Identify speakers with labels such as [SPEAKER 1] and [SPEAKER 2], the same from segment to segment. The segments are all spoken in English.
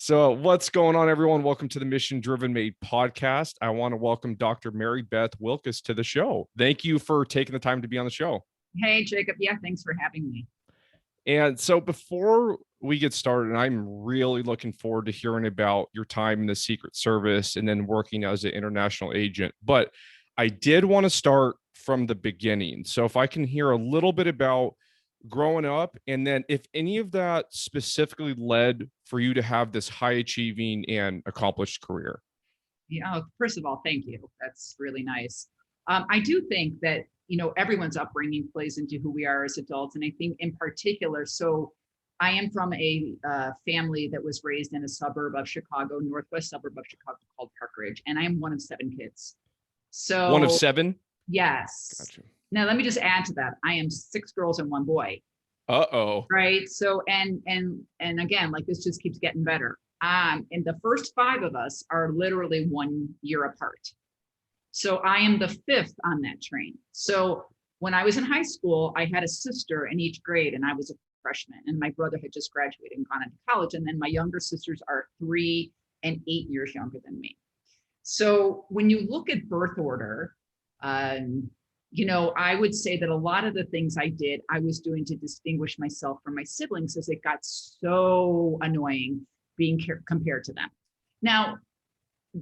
[SPEAKER 1] So, what's going on, everyone? Welcome to the Mission Driven Made podcast. I want to welcome Dr. Mary Beth Wilkas to the show. Thank you for taking the time to be on the show.
[SPEAKER 2] Hey, Jacob. Yeah, thanks for having me.
[SPEAKER 1] And so, before we get started, and I'm really looking forward to hearing about your time in the Secret Service and then working as an international agent. But I did want to start from the beginning. So, if I can hear a little bit about growing up, and then if any of that specifically led for you to have this high achieving and accomplished career.
[SPEAKER 2] Yeah, first of all, thank you. That's really nice. I do think that, everyone's upbringing plays into who we are as adults. And I think in particular, so I am from a family that was raised in a suburb of Chicago, northwest suburb of Chicago called Park Ridge. And I am one of 7 kids. So
[SPEAKER 1] One of 7?
[SPEAKER 2] Yes.
[SPEAKER 1] Gotcha.
[SPEAKER 2] Now, let me just add to that. I am 6 girls and 1 boy.
[SPEAKER 1] Uh-oh.
[SPEAKER 2] Right. So, and again, like this just keeps getting better. And the first 5 of us are literally 1 year apart. So I am the 5th on that train. So when I was in high school, I had a sister in each grade and I was a freshman, and my brother had just graduated and gone into college. And then my younger sisters are 3 and 8 years younger than me. So when you look at birth order, I would say that a lot of the things I did, I was doing to distinguish myself from my siblings, as it got so annoying being compared to them. Now,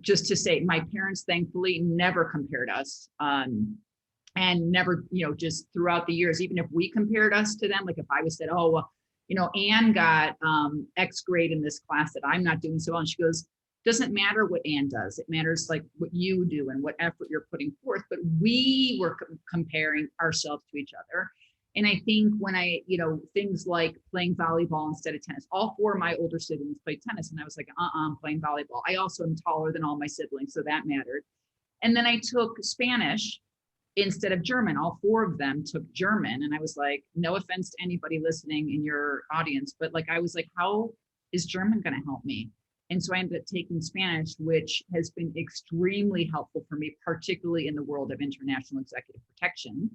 [SPEAKER 2] just to say, my parents thankfully never compared us, and never, just throughout the years, even if we compared us to them, like if I was said, oh, well, Anne got X grade in this class that I'm not doing so well, and she goes, doesn't matter what Anne does. It matters like what you do and what effort you're putting forth. But we were comparing ourselves to each other. And I think when things like playing volleyball instead of tennis, all 4 of my older siblings played tennis. And I was like, I'm playing volleyball. I also am taller than all my siblings, so that mattered. And then I took Spanish instead of German. All 4 of them took German. And I was like, no offense to anybody listening in your audience, but I was like, how is German going to help me? And so I ended up taking Spanish, which has been extremely helpful for me, particularly in the world of international executive protection.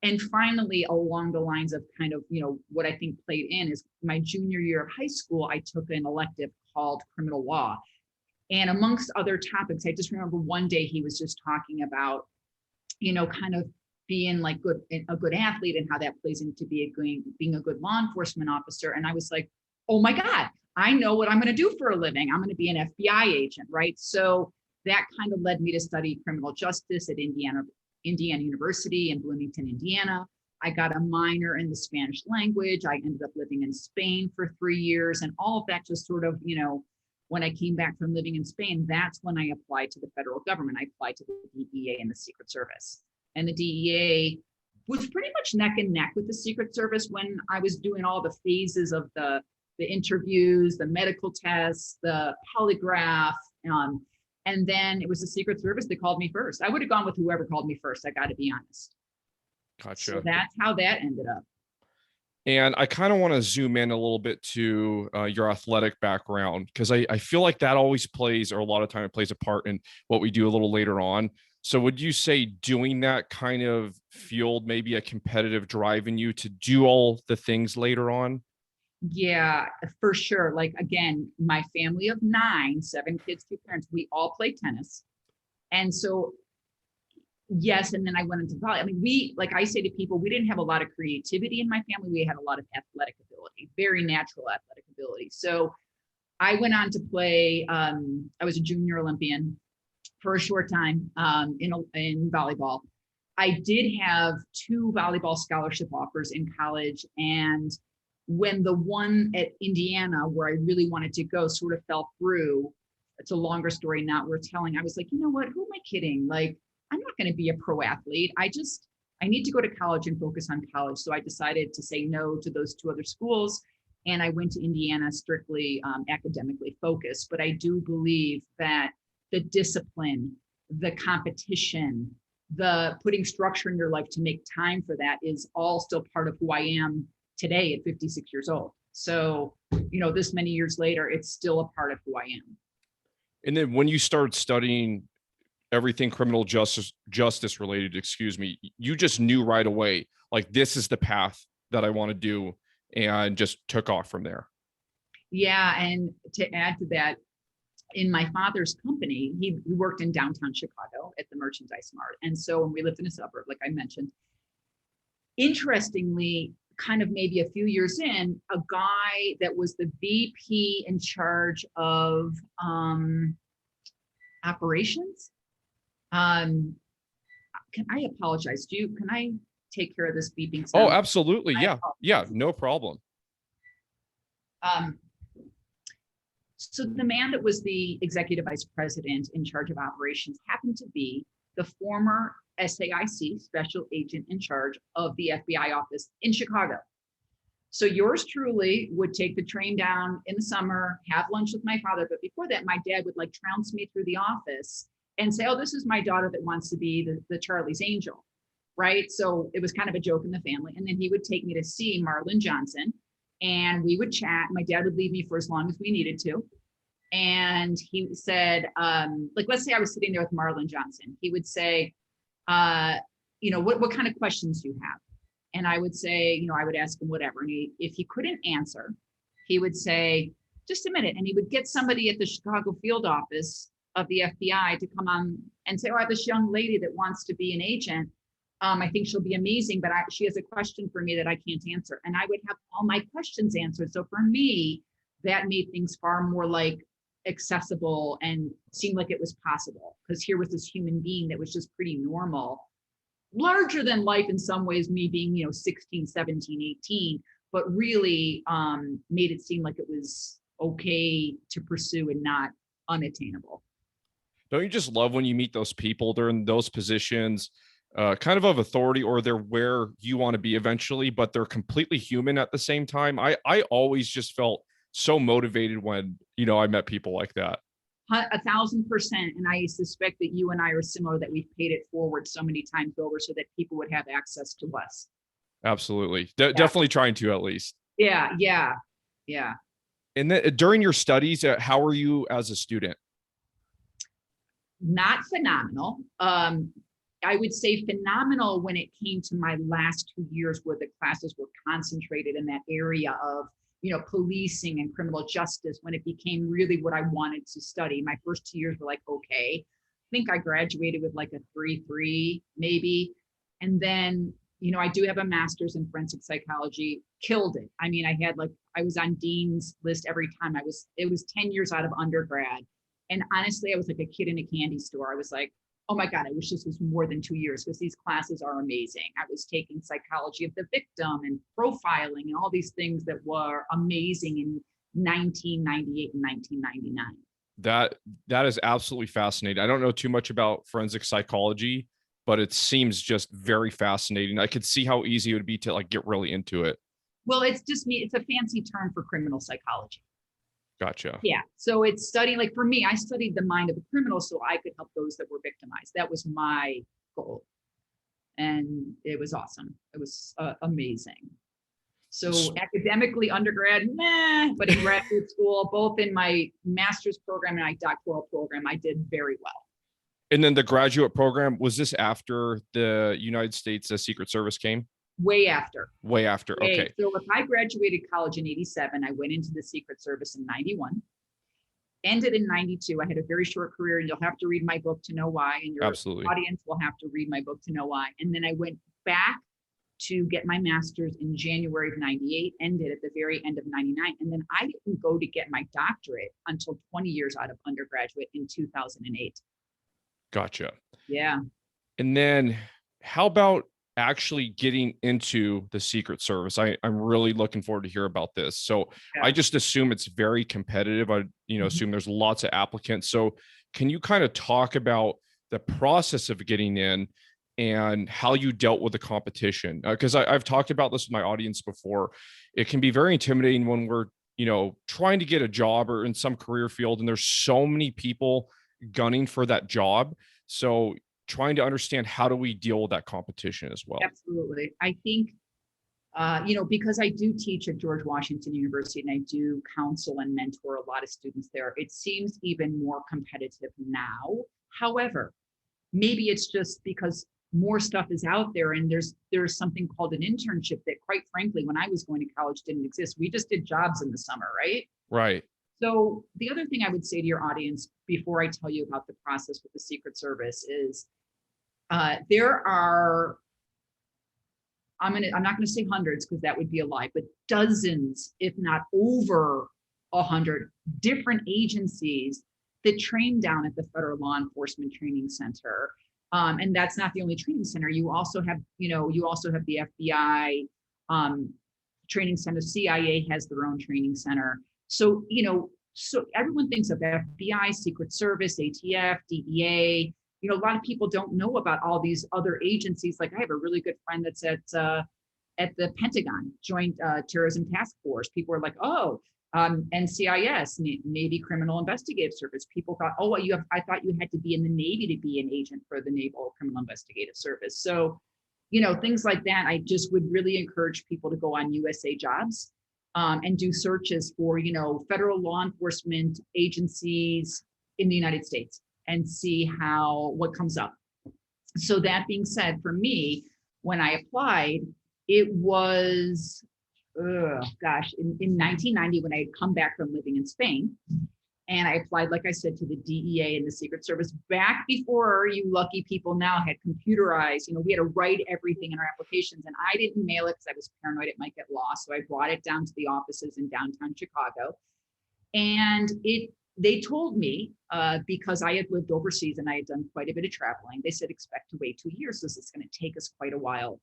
[SPEAKER 2] And finally, along the lines of kind of, what I think played in is my junior year of high school, I took an elective called criminal law. And amongst other topics, I just remember one day he was just talking about, kind of being like a good athlete and how that plays into being a good law enforcement officer. And I was like, oh my God, I know what I'm going to do for a living. I'm going to be an FBI agent, right? So that kind of led me to study criminal justice at Indiana University in Bloomington, Indiana. I got a minor in the Spanish language. I ended up living in Spain for 3 years, and all of that just sort of, when I came back from living in Spain, that's when I applied to the federal government. I applied to the DEA and the Secret Service. And the DEA was pretty much neck and neck with the Secret Service when I was doing all the phases of the interviews, the medical tests, the polygraph. And then it was the Secret Service that called me first. I would have gone with whoever called me first. I got to be honest.
[SPEAKER 1] Gotcha.
[SPEAKER 2] So that's how that ended up.
[SPEAKER 1] And I kind of want to zoom in a little bit to your athletic background, because I feel like that always plays, or a lot of time it plays a part in what we do a little later on. So would you say doing that kind of fueled maybe a competitive drive in you to do all the things later on?
[SPEAKER 2] Yeah, for sure. Like, again, my family of 9, 7 kids, 2 parents, we all played tennis. And so, yes. And then I went into volleyball. I mean, like I say to people, we didn't have a lot of creativity in my family. We had a lot of athletic ability, very natural athletic ability. So I went on to play, I was a junior Olympian for a short time in volleyball. I did have 2 volleyball scholarship offers in college, and when the one at Indiana where I really wanted to go sort of fell through, it's a longer story not worth telling. I was like, you know what, who am I kidding? Like, I'm not going to be a pro athlete. I need to go to college and focus on college. So I decided to say no to those 2 other schools. And I went to Indiana strictly academically focused. But I do believe that the discipline, the competition, the putting structure in your life to make time for that is all still part of who I am today at 56 years old. So, this many years later, it's still a part of who I am.
[SPEAKER 1] And then when you started studying everything criminal justice related, you just knew right away, like, this is the path that I want to do, and just took off from there.
[SPEAKER 2] Yeah. And to add to that, in my father's company, he worked in downtown Chicago at the Merchandise Mart. And so when we lived in a suburb, like I mentioned, interestingly, kind of maybe a few years in, a guy that was the VP in charge of operations. I apologize? Can I take care of this beeping sound?
[SPEAKER 1] Oh, absolutely. Yeah. Yeah. No problem.
[SPEAKER 2] So the man that was the executive vice president in charge of operations happened to be the former SAIC special agent in charge of the FBI office in Chicago. So yours truly would take the train down in the summer, have lunch with my father. But before that, my dad would like trounce me through the office and say, oh, this is my daughter that wants to be the Charlie's Angel, right? So it was kind of a joke in the family. And then he would take me to see Marlon Johnson and we would chat. My dad would leave me for as long as we needed to. And he said, like, let's say I was sitting there with Marlon Johnson. He would say, what kind of questions do you have? And I would say, I would ask him whatever. And if he couldn't answer, he would say, just a minute. And he would get somebody at the Chicago field office of the FBI to come on and say, oh, I have this young lady that wants to be an agent. I think she'll be amazing, but she has a question for me that I can't answer. And I would have all my questions answered. So for me, that made things far more like accessible and seemed like it was possible, because here was this human being that was just pretty normal, larger than life in some ways, me being 16, 17, 18, but really made it seem like it was okay to pursue and not unattainable.
[SPEAKER 1] Don't you just love when you meet those people? They're in those positions kind of authority, or they're where you want to be eventually, but they're completely human at the same time. I always just felt so motivated when I met people like that.
[SPEAKER 2] 1,000%. And I suspect that you and I are similar, that we've paid it forward so many times over so that people would have access to us.
[SPEAKER 1] Absolutely. Definitely trying to, at least.
[SPEAKER 2] Yeah.
[SPEAKER 1] And then during your studies, how were you as a student?
[SPEAKER 2] Not phenomenal. I would say phenomenal when it came to my last 2 years, where the classes were concentrated in that area of policing and criminal justice, when it became really what I wanted to study. My first 2 years were like, okay. I think I graduated with like a 3.3 maybe. And then, I do have a master's in forensic psychology, killed it. I mean, I was on dean's list every time. It was 10 years out of undergrad. And honestly, I was like a kid in a candy store. I was like, oh my God, I wish this was more than 2 years, because these classes are amazing. I was taking psychology of the victim and profiling and all these things that were amazing in 1998 and 1999.
[SPEAKER 1] That is absolutely fascinating. I don't know too much about forensic psychology, but it seems just very fascinating. I could see how easy it would be to like get really into it.
[SPEAKER 2] Well, it's a fancy term for criminal psychology.
[SPEAKER 1] Gotcha.
[SPEAKER 2] Yeah. So it's studying, like for me, I studied the mind of a criminal so I could help those that were victimized. That was my goal. And it was awesome. It was amazing. So academically, undergrad, but in graduate school, both in my master's program and my doctoral program, I did very well.
[SPEAKER 1] And then the graduate program, was this after the United States Secret Service came?
[SPEAKER 2] Way after.
[SPEAKER 1] Okay.
[SPEAKER 2] So if I graduated college in 87, I went into the Secret Service in 91, ended in 92. I had a very short career, and you'll have to read my book to know why. And your audience will have to read my book to know why. And then I went back to get my master's in January of 98, ended at the very end of 99. And then I didn't go to get my doctorate until 20 years out of undergraduate in 2008.
[SPEAKER 1] Gotcha.
[SPEAKER 2] Yeah.
[SPEAKER 1] And then how about actually getting into the Secret Service? I'm really looking forward to hear about this. So yeah. I just assume it's very competitive. I assume there's lots of applicants. So can you kind of talk about the process of getting in and how you dealt with the competition? Because I've talked about this with my audience before. It can be very intimidating when we're trying to get a job or in some career field, and there's so many people gunning for that job. So trying to understand, how do we deal with that competition as well?
[SPEAKER 2] Absolutely. I think, because I do teach at George Washington University and I do counsel and mentor a lot of students there, it seems even more competitive now. However, maybe it's just because more stuff is out there, and there's something called an internship that, quite frankly, when I was going to college, didn't exist. We just did jobs in the summer, right?
[SPEAKER 1] Right.
[SPEAKER 2] So the other thing I would say to your audience before I tell you about the process with the Secret Service is there are, I'm not going to say hundreds because that would be a lie, but dozens, if not over 100 different agencies that train down at the Federal Law Enforcement Training Center. And that's not the only training center. You also have, you also have the FBI training center. CIA has their own training center. So, so everyone thinks of FBI, Secret Service, ATF, DEA. A lot of people don't know about all these other agencies. Like I have a really good friend that's at the Pentagon, Joint Terrorism Task Force. People are like, oh, NCIS, Navy Criminal Investigative Service. People thought, oh, well, I thought you had to be in the Navy to be an agent for the Naval Criminal Investigative Service. So, things like that. I just would really encourage people to go on USA Jobs and do searches for, federal law enforcement agencies in the United States and see what comes up. So that being said, for me, when I applied, it was, in 1990, when I had come back from living in Spain. And I applied, like I said, to the DEA and the Secret Service back before you lucky people now had computerized. We had to write everything in our applications, and I didn't mail it because I was paranoid it might get lost. So I brought it down to the offices in downtown Chicago. And they told me, because I had lived overseas and I had done quite a bit of traveling, they said, expect to wait 2 years. This is going to take us quite a while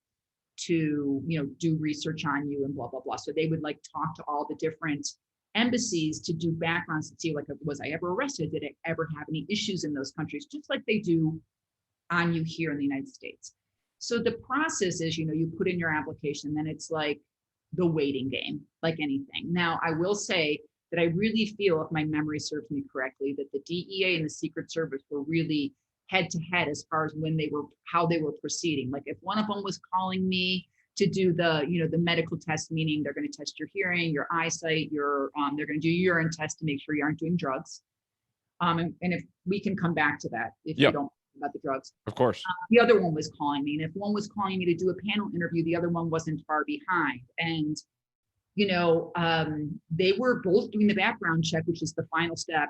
[SPEAKER 2] to, do research on you and blah, blah, blah. So they would talk to all the different embassies to do backgrounds to see was I ever arrested? Did I ever have any issues in those countries? Just like they do on you here in the United States. So the process is, you put in your application, then it's like the waiting game, like anything. Now, I will say that I really feel, if my memory serves me correctly, that the DEA and the Secret Service were really head to head as far as how they were proceeding. Like if one of them was calling me to do the medical test, meaning they're going to test your hearing, your eyesight, they're going to do urine test to make sure you aren't doing drugs. And if we can come back to that, if you don't about the drugs.
[SPEAKER 1] Of course.
[SPEAKER 2] The other one was calling me. And if one was calling me to do a panel interview, the other one wasn't far behind. And, they were both doing the background check, which is the final step.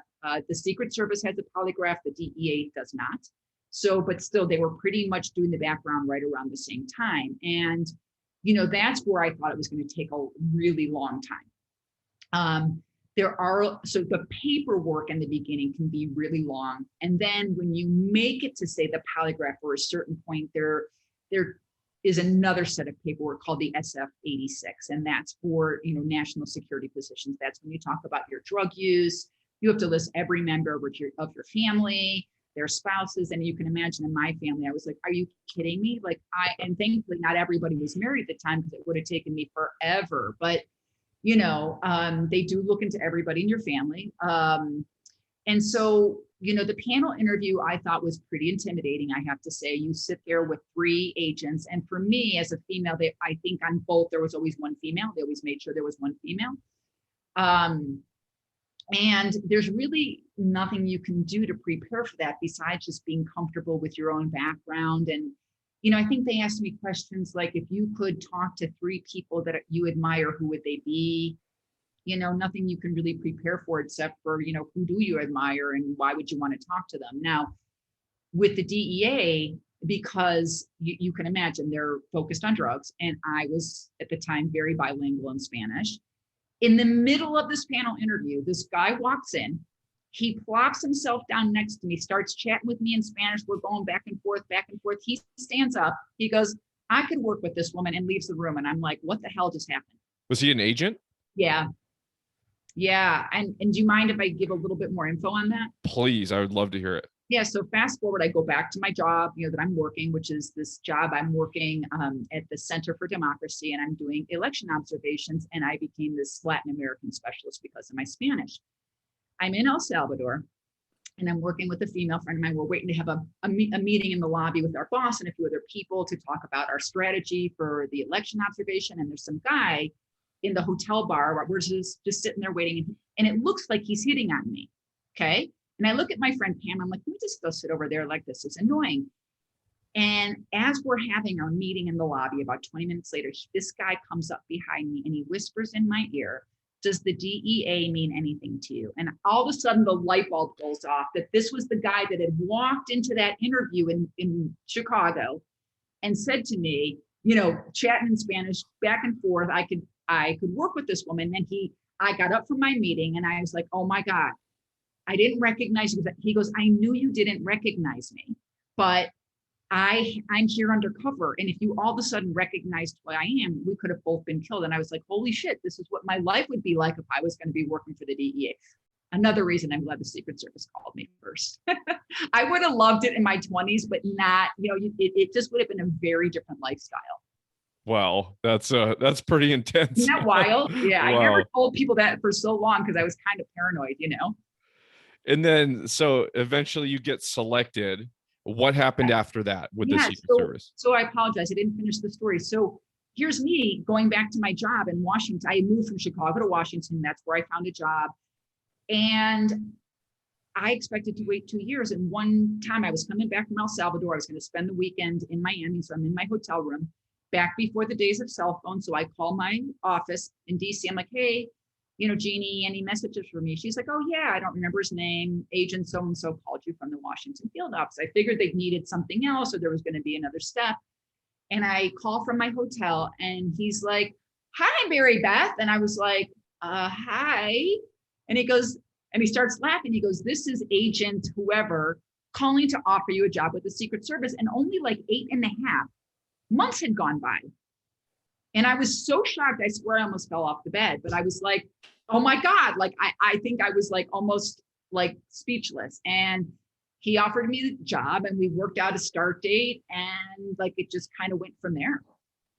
[SPEAKER 2] The Secret Service has a polygraph, the DEA does not. So, but still, they were pretty much doing the background right around the same time. And, that's where I thought it was going to take a really long time. So the paperwork in the beginning can be really long. And then when you make it to say the polygraph or a certain point, there is another set of paperwork called the SF-86. And that's for, national security positions. That's when you talk about your drug use. You have to list every member of your family, their spouses. And you can imagine in my family, I was like, are you kidding me? And thankfully not everybody was married at the time because it would have taken me forever. But they do look into everybody in your family. And so, the panel interview I thought was pretty intimidating. I have to say, you sit there with 3 agents. And for me as a female, I think on both, there was always one female. They always made sure there was one female. And there's really nothing you can do to prepare for that besides just being comfortable with your own background. And, I think they asked me questions like, if you could talk to 3 people that you admire, who would they be? Nothing you can really prepare for except for, who do you admire and why would you want to talk to them? Now, with the DEA, because you can imagine they're focused on drugs. And I was at the time very bilingual in Spanish. In the middle of this panel interview, this guy walks in, he plops himself down next to me, starts chatting with me in Spanish. We're going back and forth, back and forth. He stands up, he goes, I could work with this woman, and leaves the room. And I'm like, what the hell just happened?
[SPEAKER 1] Was he an agent?
[SPEAKER 2] Yeah. Yeah. And do you mind if I give a little bit more info on that?
[SPEAKER 1] Please, I would love to hear it.
[SPEAKER 2] Yeah. So fast forward, I go back to my job, that I'm working, which is this job I'm working at the Center for Democracy, and I'm doing election observations. And I became this Latin American specialist because of my Spanish. I'm in El Salvador, and I'm working with a female friend of mine. We're waiting to have a meeting in the lobby with our boss and a few other people to talk about our strategy for the election observation. And there's some guy in the hotel bar where we're just sitting there waiting. And it looks like he's hitting on me. Okay. And I look at my friend Pam, I'm like, let me just go sit over there, like this is annoying. And as we're having our meeting in the lobby, about 20 minutes later, this guy comes up behind me and he whispers in my ear, does the DEA mean anything to you? And all of a sudden the light bulb goes off that this was the guy that had walked into that interview in Chicago and said to me, you know, chatting in Spanish back and forth, I could work with this woman. And I got up from my meeting and I was like, oh my God, I didn't recognize you. He goes, I knew you didn't recognize me, but I'm here undercover. And if you all of a sudden recognized who I am, we could have both been killed. And I was like, holy shit, this is what my life would be like if I was going to be working for the DEA. Another reason I'm glad the Secret Service called me first. I would have loved it in my 20s, but not, you know, it just would have been a very different lifestyle.
[SPEAKER 1] Wow, that's pretty intense.
[SPEAKER 2] Isn't that wild? Yeah,
[SPEAKER 1] Wow.
[SPEAKER 2] I never told people that for so long because I was kind of paranoid, you know?
[SPEAKER 1] And then, so eventually you get selected. What happened after that with the Secret Service?
[SPEAKER 2] So I apologize. I didn't finish the story. So here's me going back to my job in Washington. I moved from Chicago to Washington. That's where I found a job. And I expected to wait 2 years. And one time I was coming back from El Salvador. I was going to spend the weekend in Miami. So I'm in my hotel room back before the days of cell phones. So I call my office in DC. I'm like, hey, you know, Jeannie, any messages for me? She's like, oh yeah, I don't remember his name. Agent so-and-so called you from the Washington field office. I figured they needed something else or there was going to be another step. And I call from my hotel and he's like, hi, Mary Beth. And I was like, hi. And he goes, and he starts laughing. He goes, this is agent whoever calling to offer you a job with the Secret Service. And only like 8.5 months had gone by. And I was so shocked, I swear I almost fell off the bed, but I was like, oh my God, like I think I was like almost like speechless. And he offered me the job and we worked out a start date and like it just kind of went from there.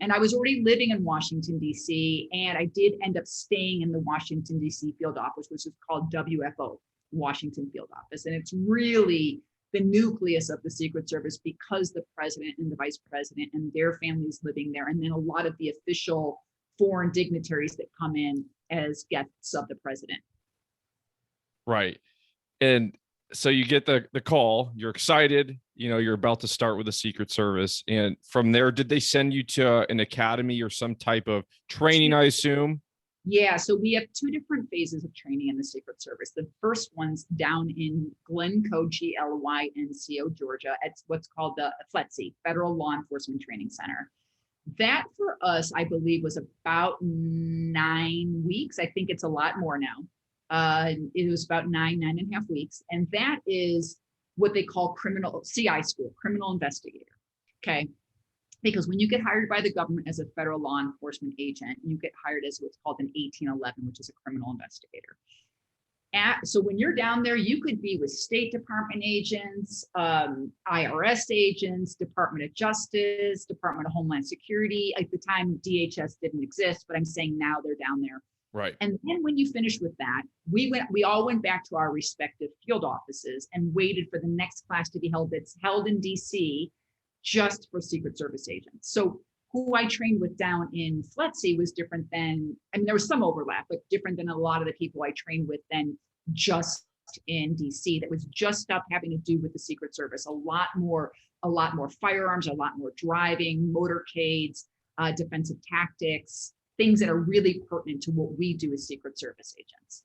[SPEAKER 2] And I was already living in Washington, DC, and I did end up staying in the Washington, DC field office, which is called WFO, Washington Field Office. And it's really the nucleus of the Secret Service because the president and the vice president and their families living there. And then a lot of the official foreign dignitaries that come in as guests of the president.
[SPEAKER 1] Right. And so you get the call, you're excited, you know, you're about to start with the Secret Service. And from there, did they send you to an academy or some type of training, I assume?
[SPEAKER 2] Yeah, so we have 2 different phases of training in the Secret Service. The first one's down in Glencoe, Glynco, Georgia, at what's called the FLETC, Federal Law Enforcement Training Center. That for us, I believe, was about 9 weeks. I think it's a lot more now. It was about 9.5 weeks. And that is what they call criminal CI school, criminal investigator. Okay. Because when you get hired by the government as a federal law enforcement agent, you get hired as what's called an 1811, which is a criminal investigator. So when you're down there, you could be with State Department agents, IRS agents, Department of Justice, Department of Homeland Security. At the time, DHS didn't exist, but I'm saying now they're down there.
[SPEAKER 1] Right.
[SPEAKER 2] And then when you finish with that, we all went back to our respective field offices and waited for the next class to be held. That's held in DC just for Secret Service agents. So who I trained with down in FLETC was different than, I mean, there was some overlap, but different than a lot of the people I trained with than just in DC. That was just stuff having to do with the Secret Service. A lot more firearms, a lot more driving, motorcades, defensive tactics, things that are really pertinent to what we do as Secret Service agents.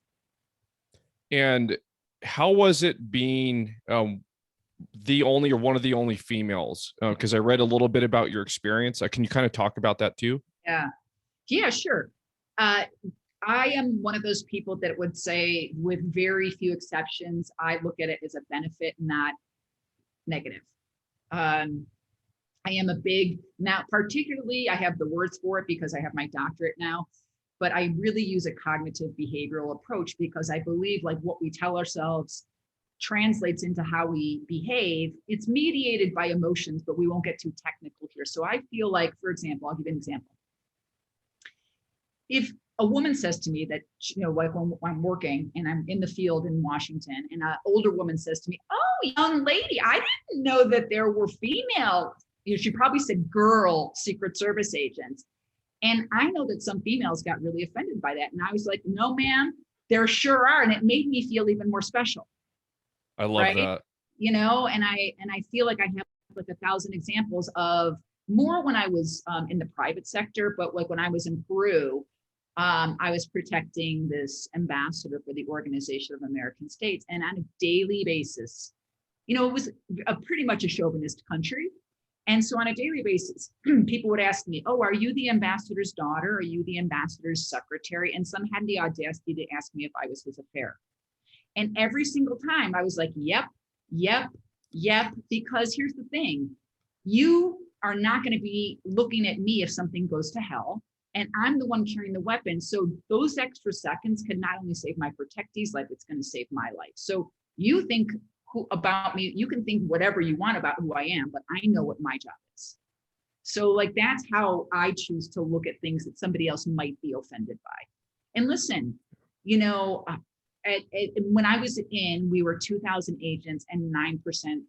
[SPEAKER 1] And how was it being the only or one of the only females? Because I read a little bit about your experience. Can you kind of talk about that too?
[SPEAKER 2] Yeah, sure. I am one of those people that would say, with very few exceptions, I look at it as a benefit, not negative. I am a big, now particularly, I have the words for it because I have my doctorate now, but I really use a cognitive behavioral approach because I believe like what we tell ourselves translates into how we behave. It's mediated by emotions, but we won't get too technical here. So I feel like, for example, I'll give you an example. If a woman says to me that, you know, like when I'm working and I'm in the field in Washington and an older woman says to me, oh, young lady, I didn't know that there were female, you know, she probably said girl Secret Service agents. And I know that some females got really offended by that. And I was like, no, ma'am, there sure are. And it made me feel even more special.
[SPEAKER 1] I love that.
[SPEAKER 2] You know, and I feel like I have like 1,000 examples of more when I was in the private sector, but like when I was in Peru, I was protecting this ambassador for the Organization of American States. And on a daily basis, it was pretty much a chauvinist country. And so on a daily basis, people would ask me, oh, are you the ambassador's daughter? Are you the ambassador's secretary? And some had the audacity to ask me if I was his affair. And every single time I was like, yep, yep, yep. Because here's the thing. You are not going to be looking at me if something goes to hell. And I'm the one carrying the weapon. So those extra seconds can not only save my protectee's life, it's going to save my life. So you think about me, you can think whatever you want about who I am, but I know what my job is. So like, that's how I choose to look at things that somebody else might be offended by. And listen, when I was we were 2,000 agents and 9%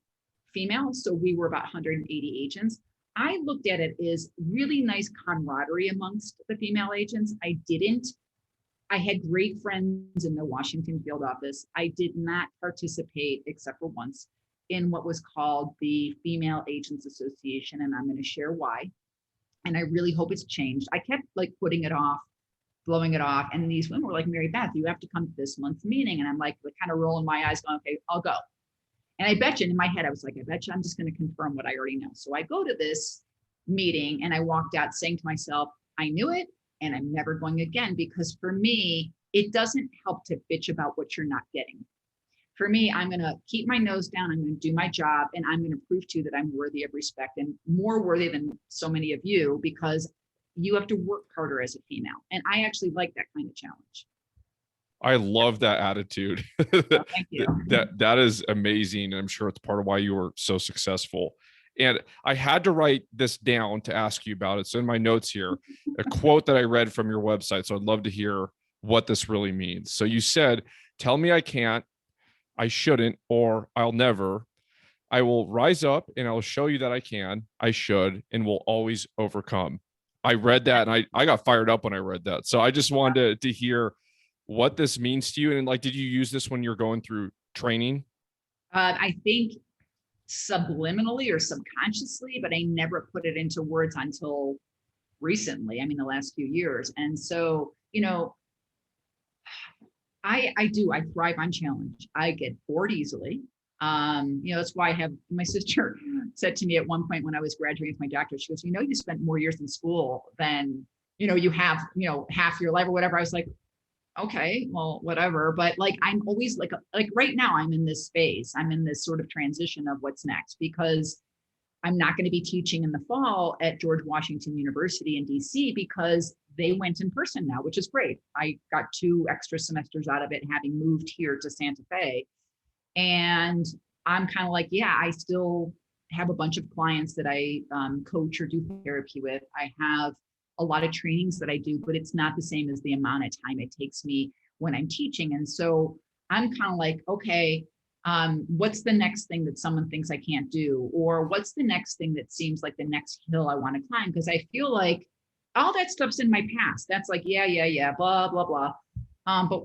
[SPEAKER 2] female. So we were about 180 agents. I looked at it as really nice camaraderie amongst the female agents. I had great friends in the Washington field office. I did not participate, except for once, in what was called the Female Agents Association. And I'm going to share why. And I really hope it's changed. I kept like putting it off, blowing it off. And these women were like, Mary Beth, you have to come to this month's meeting. And I'm like kind of rolling my eyes going, okay, I'll go. And I bet you in my head, I was like, I bet you I'm just going to confirm what I already know. So I go to this meeting and I walked out saying to myself, I knew it and I'm never going again, because for me, it doesn't help to bitch about what you're not getting. For me, I'm going to keep my nose down. I'm going to do my job and I'm going to prove to you that I'm worthy of respect and more worthy than so many of you, because you have to work harder as a female. And I actually like that kind of challenge.
[SPEAKER 1] I love that attitude.
[SPEAKER 2] Oh, thank you.
[SPEAKER 1] That is amazing. I'm sure it's part of why you were so successful. And I had to write this down to ask you about it. So in my notes here, a quote that I read from your website. So I'd love to hear what this really means. So you said, tell me I can't, I shouldn't, or I'll never. I will rise up and I'll show you that I can, I should, and will always overcome. I read that and I got fired up when I read that. So I just wanted to hear what this means to you. And like, did you use this when you're going through training?
[SPEAKER 2] I think subliminally or subconsciously, but I never put it into words until recently. I mean, the last few years. And so, I thrive on challenge. I get bored easily. That's why my sister said to me at one point when I was graduating with my doctorate, she goes, you spent more years in school than, you have, half your life or whatever. I was like, okay, well, whatever. But like, I'm always like right now I'm in this space. I'm in this sort of transition of what's next, because I'm not going to be teaching in the fall at George Washington University in DC because they went in person now, which is great. I got 2 extra semesters out of it, having moved here to Santa Fe. And I'm kind of like, yeah, I still have a bunch of clients that I coach or do therapy with. I have a lot of trainings that I do, but it's not the same as the amount of time it takes me when I'm teaching. And so I'm kind of like, okay, what's the next thing that someone thinks I can't do? Or what's the next thing that seems like the next hill I want to climb? Because I feel like all that stuff's in my past. That's like, yeah, blah, blah, blah. But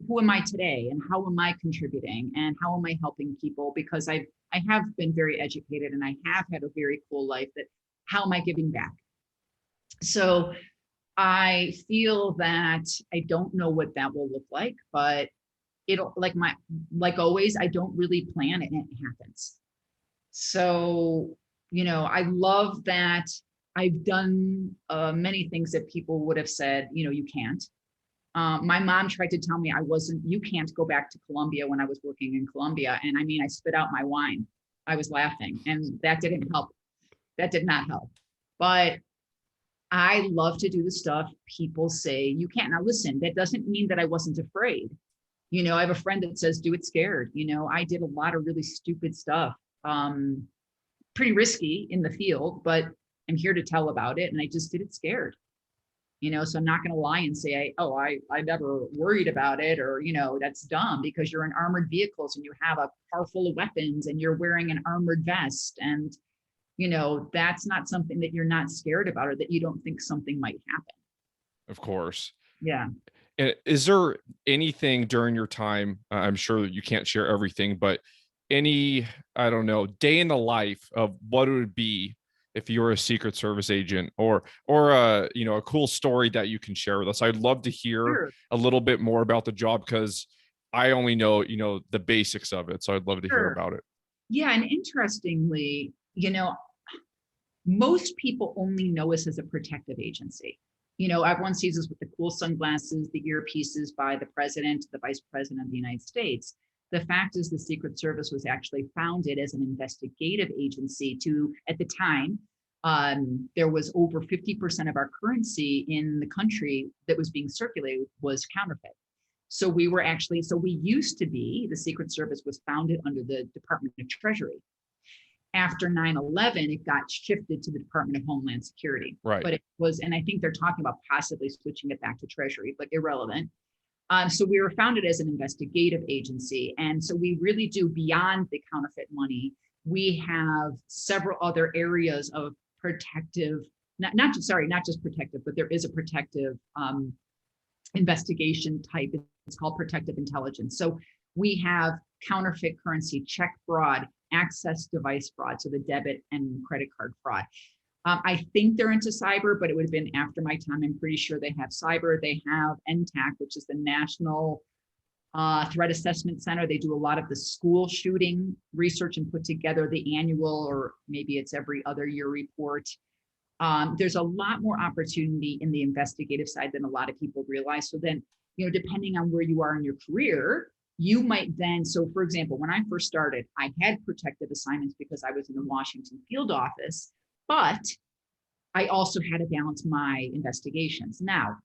[SPEAKER 2] who am I today? And how am I contributing? And how am I helping people? Because I have been very educated and I have had a very cool life. That how am I giving back? So I feel that I don't know what that will look like, but it'll like always, I don't really plan it and it happens. So, I love that I've done many things that people would have said, you can't. My mom tried to tell me you can't go back to Colombia when I was working in Colombia. And I mean, I spit out my wine. I was laughing and that didn't help. That did not help. But I love to do the stuff people say you can't. Now, listen, that doesn't mean that I wasn't afraid. I have a friend that says, do it scared. I did a lot of really stupid stuff, pretty risky in the field, but I'm here to tell about it. And I just did it scared. So I'm not going to lie and say, I never worried about it, or, that's dumb, because you're in armored vehicles and you have a car full of weapons and you're wearing an armored vest. And, that's not something that you're not scared about or that you don't think something might happen.
[SPEAKER 1] Of course.
[SPEAKER 2] Yeah.
[SPEAKER 1] And is there anything during your time, I'm sure you can't share everything, but any, I don't know, day in the life of what it would be if you're a Secret Service agent, or you know, a cool story that you can share with us. I'd love to hear
[SPEAKER 2] Sure,
[SPEAKER 1] a little bit more about the job, because I only know, you know, the basics of it. So I'd love to hear
[SPEAKER 2] sure.
[SPEAKER 1] about it.
[SPEAKER 2] Yeah, and interestingly, most people only know us as a protective agency. Everyone sees us with the cool sunglasses, the earpieces by the president, the vice president of the United States. The fact is, the Secret Service was actually founded as an investigative agency at the time, there was over 50% of our currency in the country that was being circulated was counterfeit. So we used to be, the Secret Service was founded under the Department of Treasury. After 9/11, it got shifted to the Department of Homeland Security.
[SPEAKER 1] Right.
[SPEAKER 2] But it was, and I think they're talking about possibly switching it back to Treasury, but irrelevant. So we were founded as an investigative agency. And so we really do, beyond the counterfeit money, we have several other areas of protective, not just protective, but there is a protective investigation type. It's called protective intelligence. So we have counterfeit currency, check fraud, access device fraud, so the debit and credit card fraud. I think they're into cyber, but it would have been after my time. I'm pretty sure they have cyber. They have NTAC, which is the National Threat Assessment Center. They do a lot of the school shooting research and put together the annual, or maybe it's every other year, report. There's a lot more opportunity in the investigative side than a lot of people realize. So then, depending on where you are in your career, you might then, so for example, when I first started, I had protective assignments because I was in the Washington field office, but I also had to balance my investigations. Now,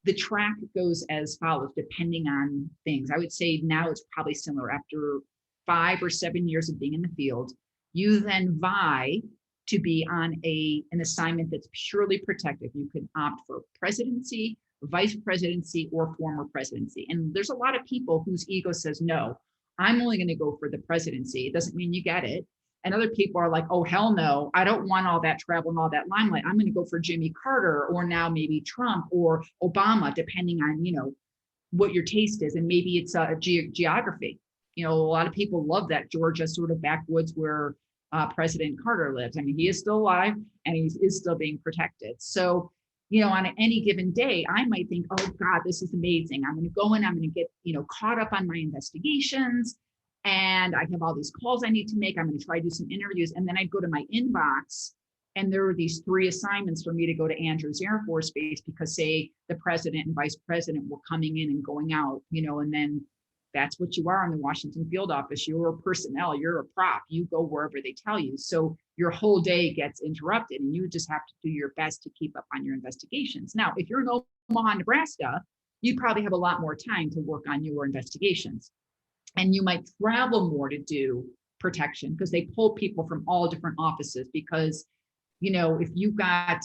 [SPEAKER 2] the track goes as follows, depending on things. I would say now it's probably similar. After 5 or 7 years of being in the field, you then vie to be on an assignment that's purely protective. You can opt for presidency, vice presidency, or former presidency. And there's a lot of people whose ego says, no, I'm only going to go for the presidency. It doesn't mean you get it. And other people are like, oh, hell no, I don't want all that travel and all that limelight. I'm going to go for Jimmy Carter, or now maybe Trump or Obama, depending on, what your taste is. And maybe it's geography. A lot of people love that Georgia sort of backwoods where President Carter lives. I mean, he is still alive and he is still being protected. So, on any given day, I might think, oh God, this is amazing. I'm going to go in, I'm going to get, caught up on my investigations. And I have all these calls I need to make. I'm going to try to do some interviews. And then I'd go to my inbox, and there were these 3 assignments for me to go to Andrews Air Force Base because, say, the president and vice president were coming in and going out, and then that's what you are in the Washington field office. You're a personnel, you're a prop, you go wherever they tell you. So your whole day gets interrupted, and you just have to do your best to keep up on your investigations. Now, if you're in Omaha, Nebraska, you probably have a lot more time to work on your investigations. And you might travel more to do protection because they pull people from all different offices. Because, if you've got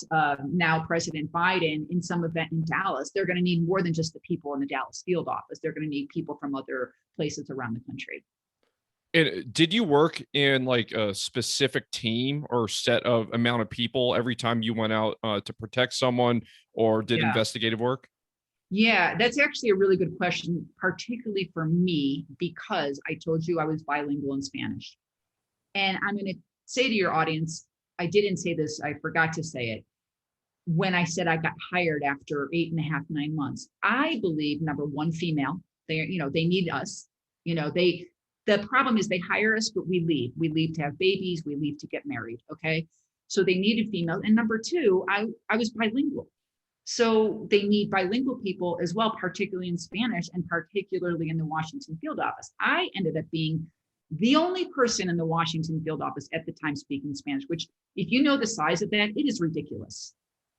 [SPEAKER 2] now President Biden in some event in Dallas, they're going to need more than just the people in the Dallas field office. They're going to need people from other places around the country.
[SPEAKER 1] And did you work in like a specific team or set of amount of people every time you went out to protect someone, or did investigative work?
[SPEAKER 2] Yeah, that's actually a really good question, particularly for me, because I told you I was bilingual in Spanish. And I'm going to say to your audience, I didn't say this, I forgot to say it. When I said I got hired after 8.5, 9 months, I believe, number one, female, they need us. The problem is they hire us, but we leave. We leave to have babies, we leave to get married. Okay. So they needed female. And number two, I was bilingual. So they need bilingual people as well, particularly in Spanish and particularly in the Washington field office. I ended up being the only person in the Washington field office at the time speaking Spanish, which, if you know the size of that, it is ridiculous.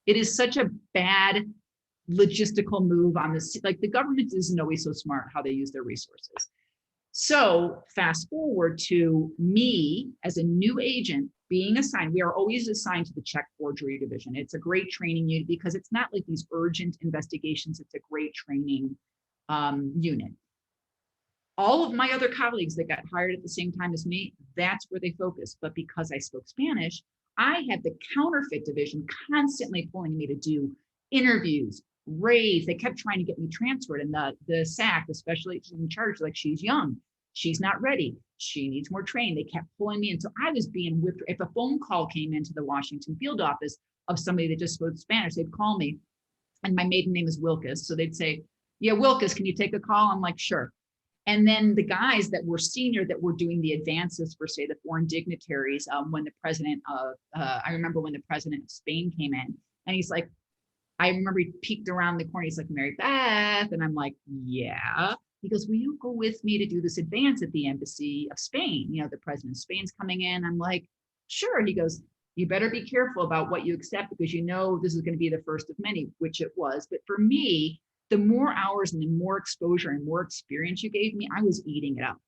[SPEAKER 2] It is such a bad logistical move on this. Like, the government isn't always so smart how they use their resources. So fast forward to me as a new agent being assigned. We are always assigned to the check forgery division. It's a great training unit because it's not like these urgent investigations. It's a great training unit. All of my other colleagues that got hired at the same time as me, that's where they focused. But because I spoke Spanish, I had the counterfeit division constantly pulling me to do interviews, raids. They kept trying to get me transferred. And the SAC, especially in charge, like, she's young. She's not ready. She needs more training. They kept pulling me in. So I was being whipped. If a phone call came into the Washington field office of somebody that just spoke Spanish, they'd call me. And my maiden name is Wilkas. So they'd say, yeah, Wilkas, can you take a call? I'm like, sure. And then the guys that were senior that were doing the advances for, say, the foreign dignitaries, when the president of, I remember when the president of Spain came in, and he's like, I remember he peeked around the corner. He's like, Mary Beth. And I'm like, yeah. He goes, will you go with me to do this advance at the embassy of Spain? You know, the president of Spain's coming in. I'm like, sure. He goes, you better be careful about what you accept, because you know this is going to be the first of many, which it was. But for me, the more hours and the more exposure and more experience you gave me, I was eating it up.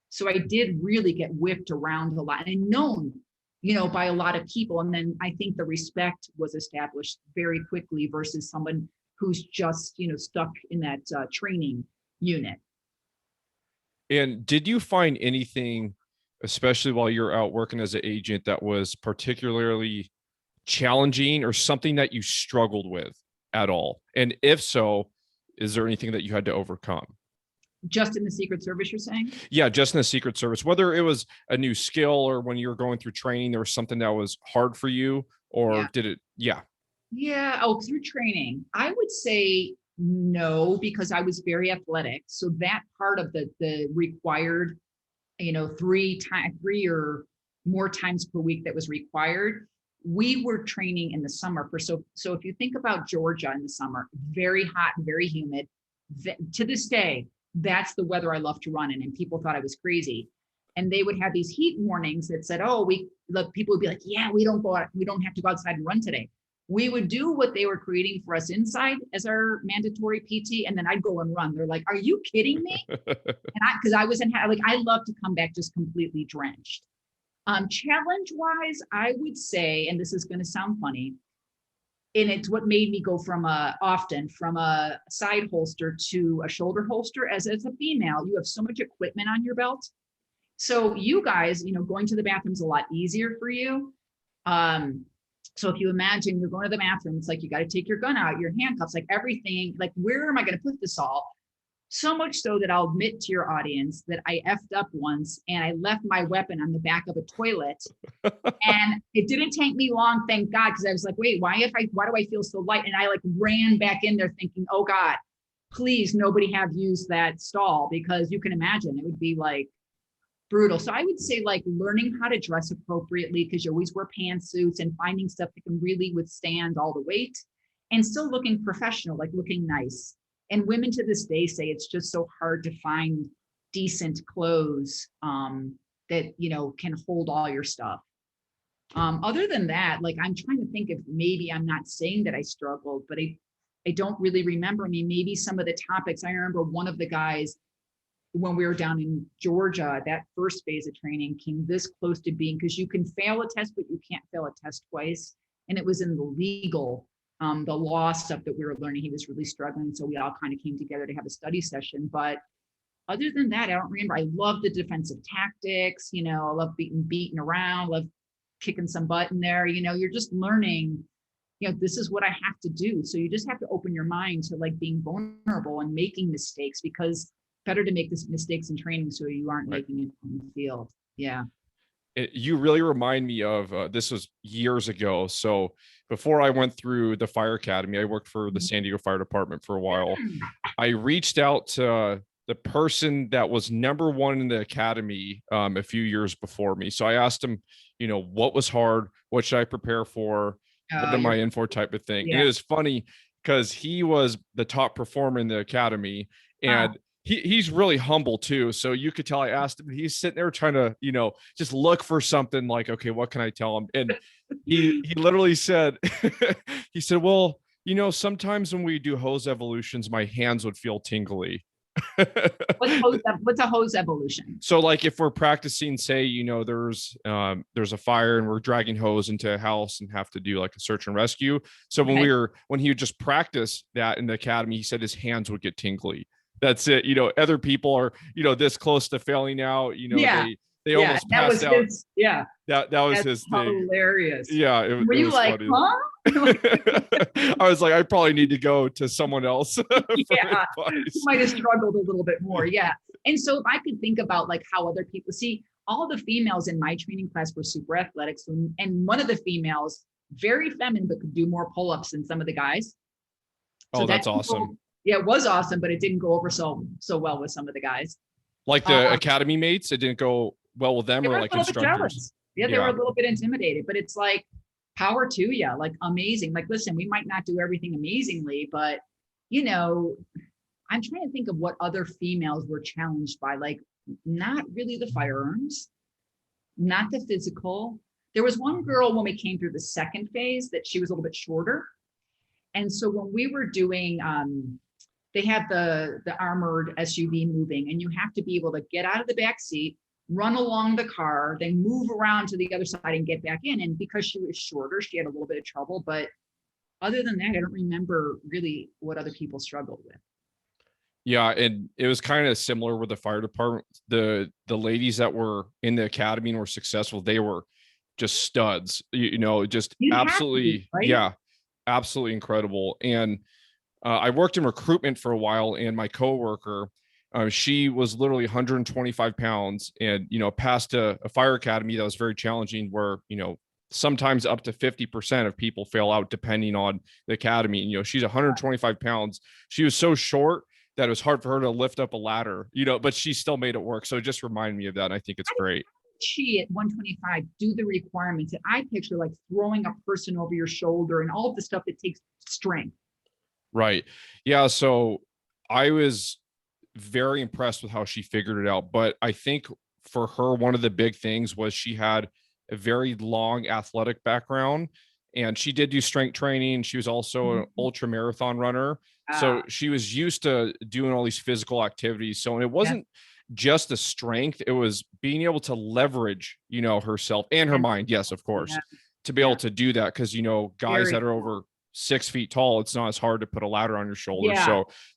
[SPEAKER 2] So I did really get whipped around a lot and known, you know, by a lot of people. And then I think the respect was established very quickly versus someone who's just, you know, stuck in that training unit.
[SPEAKER 1] And did you find anything, especially while you're out working as an agent, that was particularly challenging or something that you struggled with at all? And if so, is there anything that you had to overcome?
[SPEAKER 2] Just in the Secret Service, you're saying?
[SPEAKER 1] Yeah, just in the Secret Service, whether it was a new skill or when you were going through training, there was something that was hard for you, or did it? Yeah.
[SPEAKER 2] Yeah. Oh, through training, I would say no, because I was very athletic. So that part of the required, you know, three or more times per week that was required, we were training in the summer for, so if you think about Georgia in the summer, very hot and very humid, to this day, that's the weather I love to run in. And people thought I was crazy. And they would have these heat warnings that said, oh, people would be like, yeah, we don't have to go outside and run today. We would do what they were creating for us inside as our mandatory PT. And then I'd go and run. They're like, are you kidding me? Because I was I love to come back just completely drenched. Challenge wise, I would say, and this is going to sound funny, and it's what made me go from a side holster to a shoulder holster. As a female, you have so much equipment on your belt. So you guys, you know, going to the bathroom is a lot easier for you. So if you imagine you're going to the bathroom, it's like you got to take your gun out, your handcuffs, like everything, like where am I going to put this all? So much so that I'll admit to your audience that I effed up once and I left my weapon on the back of a toilet. And it didn't take me long, thank God, because I was like, wait, why do I feel so light? And I like ran back in there thinking, oh God, please nobody have used that stall, because you can imagine it would be like brutal. So I would say like learning how to dress appropriately, because you always wear pantsuits, and finding stuff that can really withstand all the weight and still looking professional, like looking nice. And women to this day say it's just so hard to find decent clothes that, you know, can hold all your stuff. Other than that, like I'm trying to think if maybe I'm not saying that I struggled, but I don't really remember. I mean, maybe some of the topics, I remember one of the guys when we were down in Georgia, that first phase of training came this close to being, because you can fail a test, but you can't fail a test twice. And it was in the legal, the law stuff that we were learning. He was really struggling. So we all kind of came together to have a study session. But other than that, I don't remember. I love the defensive tactics. You know, I love beating around, love kicking some butt in there. You know, you're just learning, you know, this is what I have to do. So you just have to open your mind to like being vulnerable and making mistakes, because better to make mistakes in training so you aren't making it on the field. Yeah.
[SPEAKER 1] You really remind me of, this was years ago. So before I went through the fire academy, I worked for the San Diego Fire Department for a while. I reached out to the person that was number one in the academy a few years before me. So I asked him, you know, what was hard? What should I prepare for? What am I in for, type of thing. Yeah. And it was funny because he was the top performer in the academy, and he's really humble too. So you could tell I asked him, he's sitting there trying to, you know, just look for something like, okay, what can I tell him? And he literally said, he said, well, you know, sometimes when we do hose evolutions, my hands would feel tingly.
[SPEAKER 2] What's a hose evolution?
[SPEAKER 1] So like if we're practicing, say, you know, there's a fire and we're dragging hose into a house and have to do like a search and rescue. So when he would just practice that in the academy, he said his hands would get tingly. That's it. You know, other people are, you know, this close to failing out, you know, they
[SPEAKER 2] Yeah,
[SPEAKER 1] almost
[SPEAKER 2] that was
[SPEAKER 1] passed out.
[SPEAKER 2] his. Yeah,
[SPEAKER 1] That was
[SPEAKER 2] that's
[SPEAKER 1] his thing.
[SPEAKER 2] hilarious.
[SPEAKER 1] Yeah,
[SPEAKER 2] Were
[SPEAKER 1] it
[SPEAKER 2] you
[SPEAKER 1] was
[SPEAKER 2] like,
[SPEAKER 1] funny.
[SPEAKER 2] huh?
[SPEAKER 1] I was like, I probably need to go to someone else for
[SPEAKER 2] Yeah,
[SPEAKER 1] advice.
[SPEAKER 2] might have struggled a little bit more. Yeah. And so if I could think about like how other people see, all the females in my training class were super athletics. And one of the females, very feminine, but could do more pull-ups than some of the guys. So
[SPEAKER 1] Oh,
[SPEAKER 2] that
[SPEAKER 1] that's awesome.
[SPEAKER 2] yeah, it was awesome, but it didn't go over so well with some of the guys.
[SPEAKER 1] Like the academy mates, it didn't go well with them,
[SPEAKER 2] They
[SPEAKER 1] or
[SPEAKER 2] were a
[SPEAKER 1] like
[SPEAKER 2] little bit
[SPEAKER 1] instructors.
[SPEAKER 2] jealous. Yeah, they were a little bit intimidated, but it's like power to you, like amazing. Like, listen, we might not do everything amazingly, but you know, I'm trying to think of what other females were challenged by, like not really the firearms, not the physical. There was one girl when we came through the second phase that she was a little bit shorter. And so when we were doing, they have the armored SUV moving, and you have to be able to get out of the back seat, run along the car, then move around to the other side and get back in. And because she was shorter, she had a little bit of trouble. But other than that, I don't remember really what other people struggled with.
[SPEAKER 1] Yeah, and it was kind of similar with the fire department. The ladies that were in the academy and were successful, they were just studs. Just absolutely,
[SPEAKER 2] right?
[SPEAKER 1] Yeah, absolutely incredible. And I worked in recruitment for a while, and my coworker, she was literally 125 pounds, and passed a fire academy that was very challenging, where sometimes up to 50% of people fail out depending on the academy. And she's 125 pounds. She was so short that it was hard for her to lift up a ladder, but she still made it work. So it just reminded me of that. And I think it's great.
[SPEAKER 2] She at 125 do the requirements that I picture, like throwing a person over your shoulder and all of the stuff that takes strength.
[SPEAKER 1] Right. Yeah. So I was very impressed with how she figured it out. But I think for her, one of the big things was she had a very long athletic background, and she did do strength training. She was also an ultra marathon runner. So she was used to doing all these physical activities. So it wasn't just the strength, it was being able to leverage, herself and her mind. Yes, of course, to be able to do that. Cause guys that are over 6 feet tall, it's not as hard to put a ladder on your shoulders.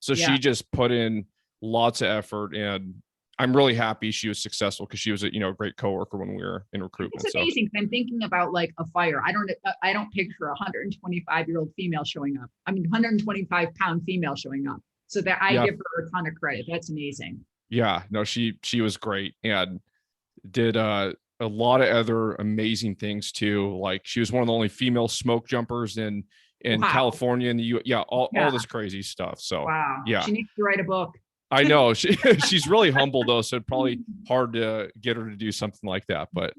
[SPEAKER 1] So she just put in lots of effort, and I'm really happy she was successful, because she was a great coworker when we were in recruitment.
[SPEAKER 2] It's amazing. I'm thinking about like a fire. I don't picture a 125-year-old female showing up. I mean, 125-pound female showing up. So that I give her a ton of credit. That's amazing.
[SPEAKER 1] Yeah, no, she was great, and did a lot of other amazing things too. Like, she was one of the only female smoke jumpers in California, in the U. Yeah, all this crazy stuff. So
[SPEAKER 2] she needs to write a book.
[SPEAKER 1] I know she's really humble though, so it's probably hard to get her to do something like that. But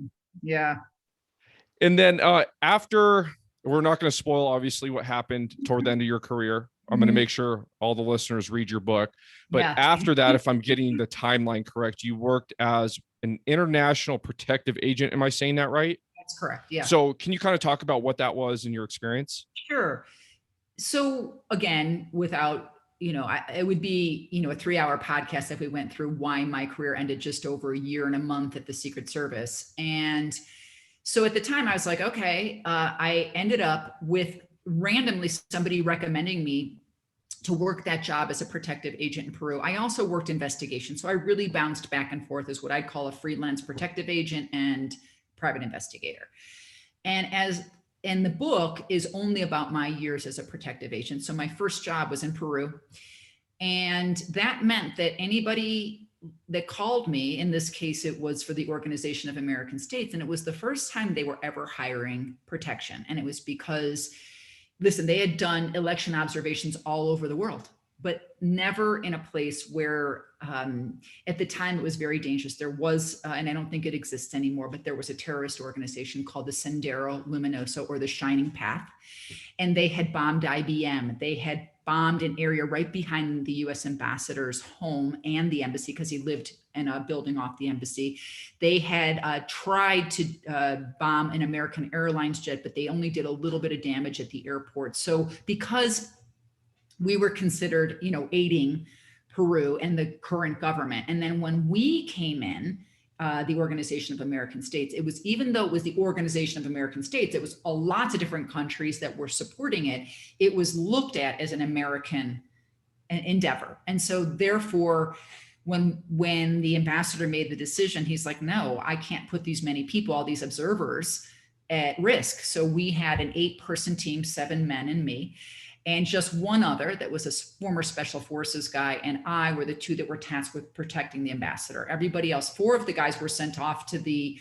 [SPEAKER 1] and then after, we're not going to spoil obviously what happened toward the end of your career. I'm going to make sure all the listeners read your book. But after that, if I'm getting the timeline correct, you worked as an international protective agent. Am I saying that right?
[SPEAKER 2] That's correct. Yeah.
[SPEAKER 1] So can you kind of talk about what that was in your experience?
[SPEAKER 2] Sure. So again, without it would be, a 3-hour podcast if we went through why my career ended just over a year and a month at the Secret Service. And so at the time I was like, okay, I ended up with randomly somebody recommending me to work that job as a protective agent in Peru. I also worked investigation. So I really bounced back and forth as what I'd call a freelance protective agent and private investigator. And the book is only about my years as a protective agent. So my first job was in Peru. And that meant that anybody that called me, in this case, it was for the Organization of American States. And it was the first time they were ever hiring protection. And it was because, listen, they had done election observations all over the world, but never in a place where at the time it was very dangerous. There was, and I don't think it exists anymore, but there was a terrorist organization called the Sendero Luminoso, or the Shining Path. And they had bombed IBM. They had bombed an area right behind the US ambassador's home and the embassy, because he lived in a building off the embassy. They had tried to bomb an American Airlines jet, but they only did a little bit of damage at the airport. So because we were considered, aiding Peru and the current government. And then when we came in, the Organization of American States, it was, even though it was the Organization of American States, it was a lots of different countries that were supporting it. It was looked at as an American endeavor. And so therefore, when the ambassador made the decision, he's like, no, I can't put these many people, all these observers, at risk. So we had an 8-person team, 7 men and me, and just one other that was a former special forces guy, and I were the 2 that were tasked with protecting the ambassador. Everybody else, 4 of the guys were sent off to the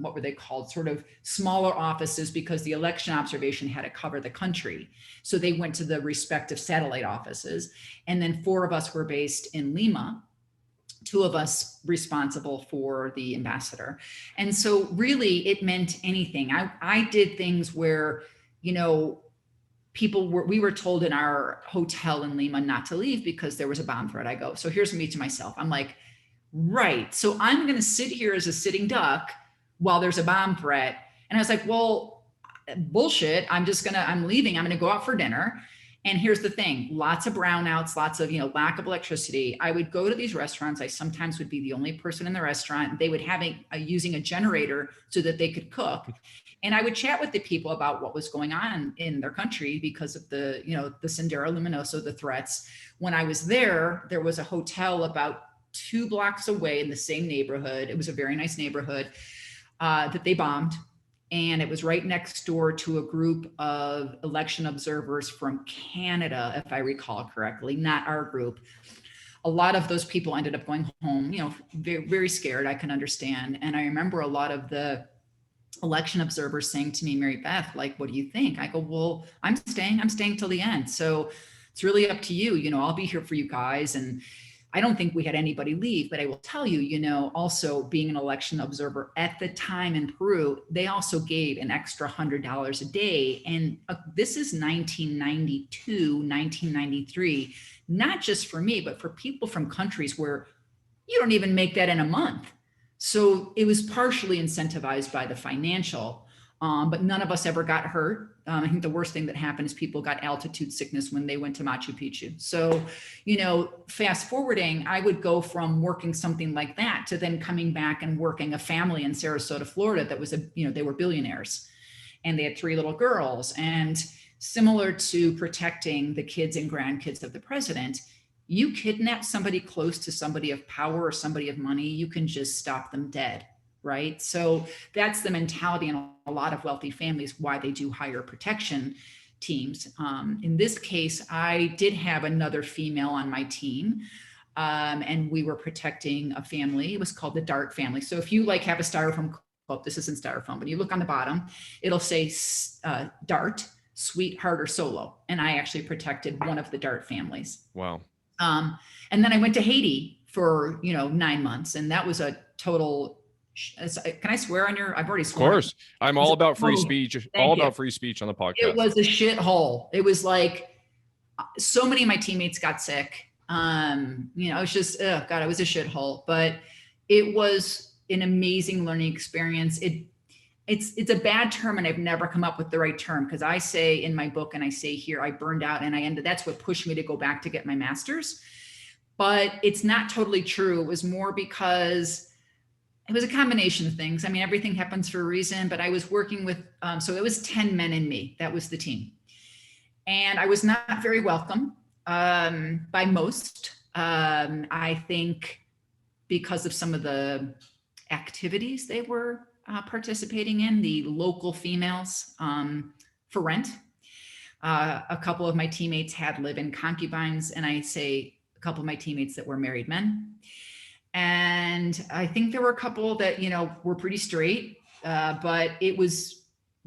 [SPEAKER 2] what were they called, sort of smaller offices, because the election observation had to cover the country. So they went to the respective satellite offices. And then 4 of us were based in Lima, 2 of us responsible for the ambassador. And so really it meant anything. I did things where, you know, we were told in our hotel in Lima not to leave because there was a bomb threat. I go, so here's me to myself. I'm like, right. So I'm going to sit here as a sitting duck while there's a bomb threat. And I was like, well, bullshit. I'm leaving. I'm going to go out for dinner. And here's the thing, lots of brownouts, lots of, lack of electricity. I would go to these restaurants. I sometimes would be the only person in the restaurant. They would have using a generator so that they could cook. And I would chat with the people about what was going on in their country because of the, the Sendero Luminoso, the threats. When I was there was a hotel about 2 blocks away in the same neighborhood. It was a very nice neighborhood that they bombed. And it was right next door to a group of election observers from Canada, if I recall correctly, not our group. A lot of those people ended up going home, very, very scared, I can understand. And I remember a lot of the election observers saying to me, Mary Beth, like, what do you think? I go, well, I'm staying till the end. So it's really up to you. I'll be here for you guys. And I don't think we had anybody leave, but I will tell you, also being an election observer at the time in Peru, they also gave an extra $100 a day. And this is 1992, 1993, not just for me, but for people from countries where you don't even make that in a month. So it was partially incentivized by the financial, but none of us ever got hurt. I think the worst thing that happened is people got altitude sickness when they went to Machu Picchu. So, fast forwarding, I would go from working something like that to then coming back and working a family in Sarasota, Florida that was they were billionaires and they had 3 little girls. And similar to protecting the kids and grandkids of the president, you kidnap somebody close to somebody of power or somebody of money, you can just stop them dead. Right. So that's the mentality in a lot of wealthy families, why they do hire protection teams. In this case, I did have another female on my team, and we were protecting a family. It was called the Dart family. So if you have a styrofoam cup, this isn't styrofoam, but you look on the bottom, it'll say Dart, Sweetheart, or Solo. And I actually protected one of the Dart families.
[SPEAKER 1] Wow.
[SPEAKER 2] And then I went to Haiti for, 9 months, and that was a total. Can I swear on your? I've already sworn.
[SPEAKER 1] Of course, I'm all about free speech. About free speech on the podcast.
[SPEAKER 2] It was a shithole. It was like so many of my teammates got sick. It was just, oh God, it was a shithole. But it was an amazing learning experience. It's a bad term, and I've never come up with the right term, because I say in my book, and I say here, I burned out, and that's what pushed me to go back to get my master's. But it's not totally true. It was more because it was a combination of things. I mean, everything happens for a reason, but I was working with, so it was 10 men and me. That was the team. And I was not very welcome by most. I think because of some of the activities they were participating in, the local females for rent. A couple of my teammates had live-in concubines, and I say a couple of my teammates that were married men. And I think there were a couple that, were pretty straight, but it was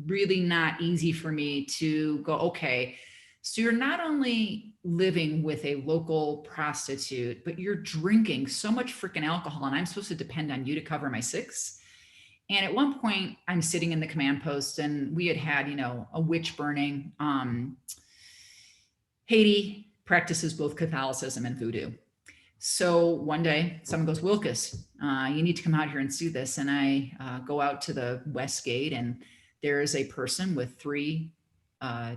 [SPEAKER 2] really not easy for me to go, okay, so you're not only living with a local prostitute, but you're drinking so much freaking alcohol, and I'm supposed to depend on you to cover my 6. And at one point I'm sitting in the command post, and we had, a witch burning. Haiti practices both Catholicism and voodoo. So one day someone goes, Wilkas, you need to come out here and see this. And I go out to the west gate, and there is a person with 3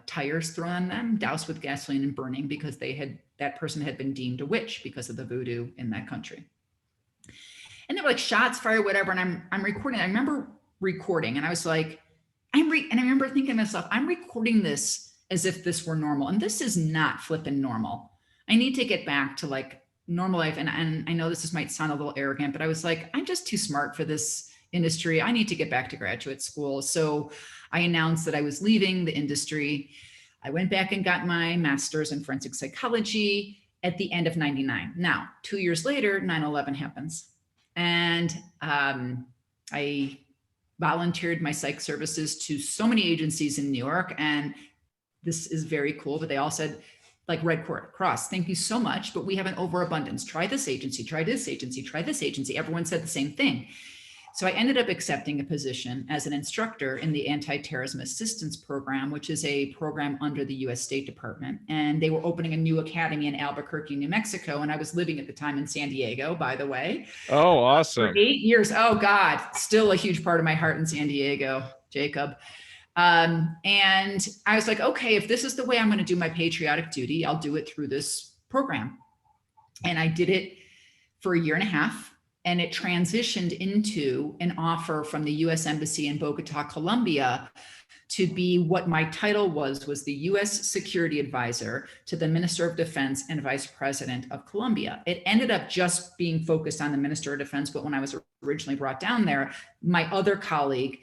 [SPEAKER 2] tires thrown on them, doused with gasoline and burning, because that person had been deemed a witch because of the voodoo in that country. And there were shots fired, whatever. And I'm recording. I remember recording, and I was like, and I remember thinking to myself, I'm recording this as if this were normal. And this is not flipping normal. I need to get back to normal life. And I know might sound a little arrogant, but I was like, I'm just too smart for this industry. I need to get back to graduate school. So I announced that I was leaving the industry. I went back and got my master's in forensic psychology at the end of 99. Now, 2 years later, 9/11 happens. And I volunteered my psych services to so many agencies in New York. And this is very cool, but they all said, like Red Cross, thank you so much, but we have an overabundance. Try this agency, try this agency, try this agency. Everyone said the same thing. So I ended up accepting a position as an instructor in the Anti-Terrorism Assistance Program, which is a program under the US State Department. And they were opening a new academy in Albuquerque, New Mexico. And I was living at the time in San Diego, by the way.
[SPEAKER 1] Oh, awesome.
[SPEAKER 2] For 8 years. Oh God, still a huge part of my heart in San Diego, Jacob. And I was like, okay, if this is the way I'm going to do my patriotic duty, I'll do it through this program. And I did it for 1.5 years. And it transitioned into an offer from the US Embassy in Bogota, Colombia, to be what my title was the US Security Advisor to the Minister of Defense and Vice President of Colombia. It ended up just being focused on the Minister of Defense, but when I was originally brought down there, my other colleague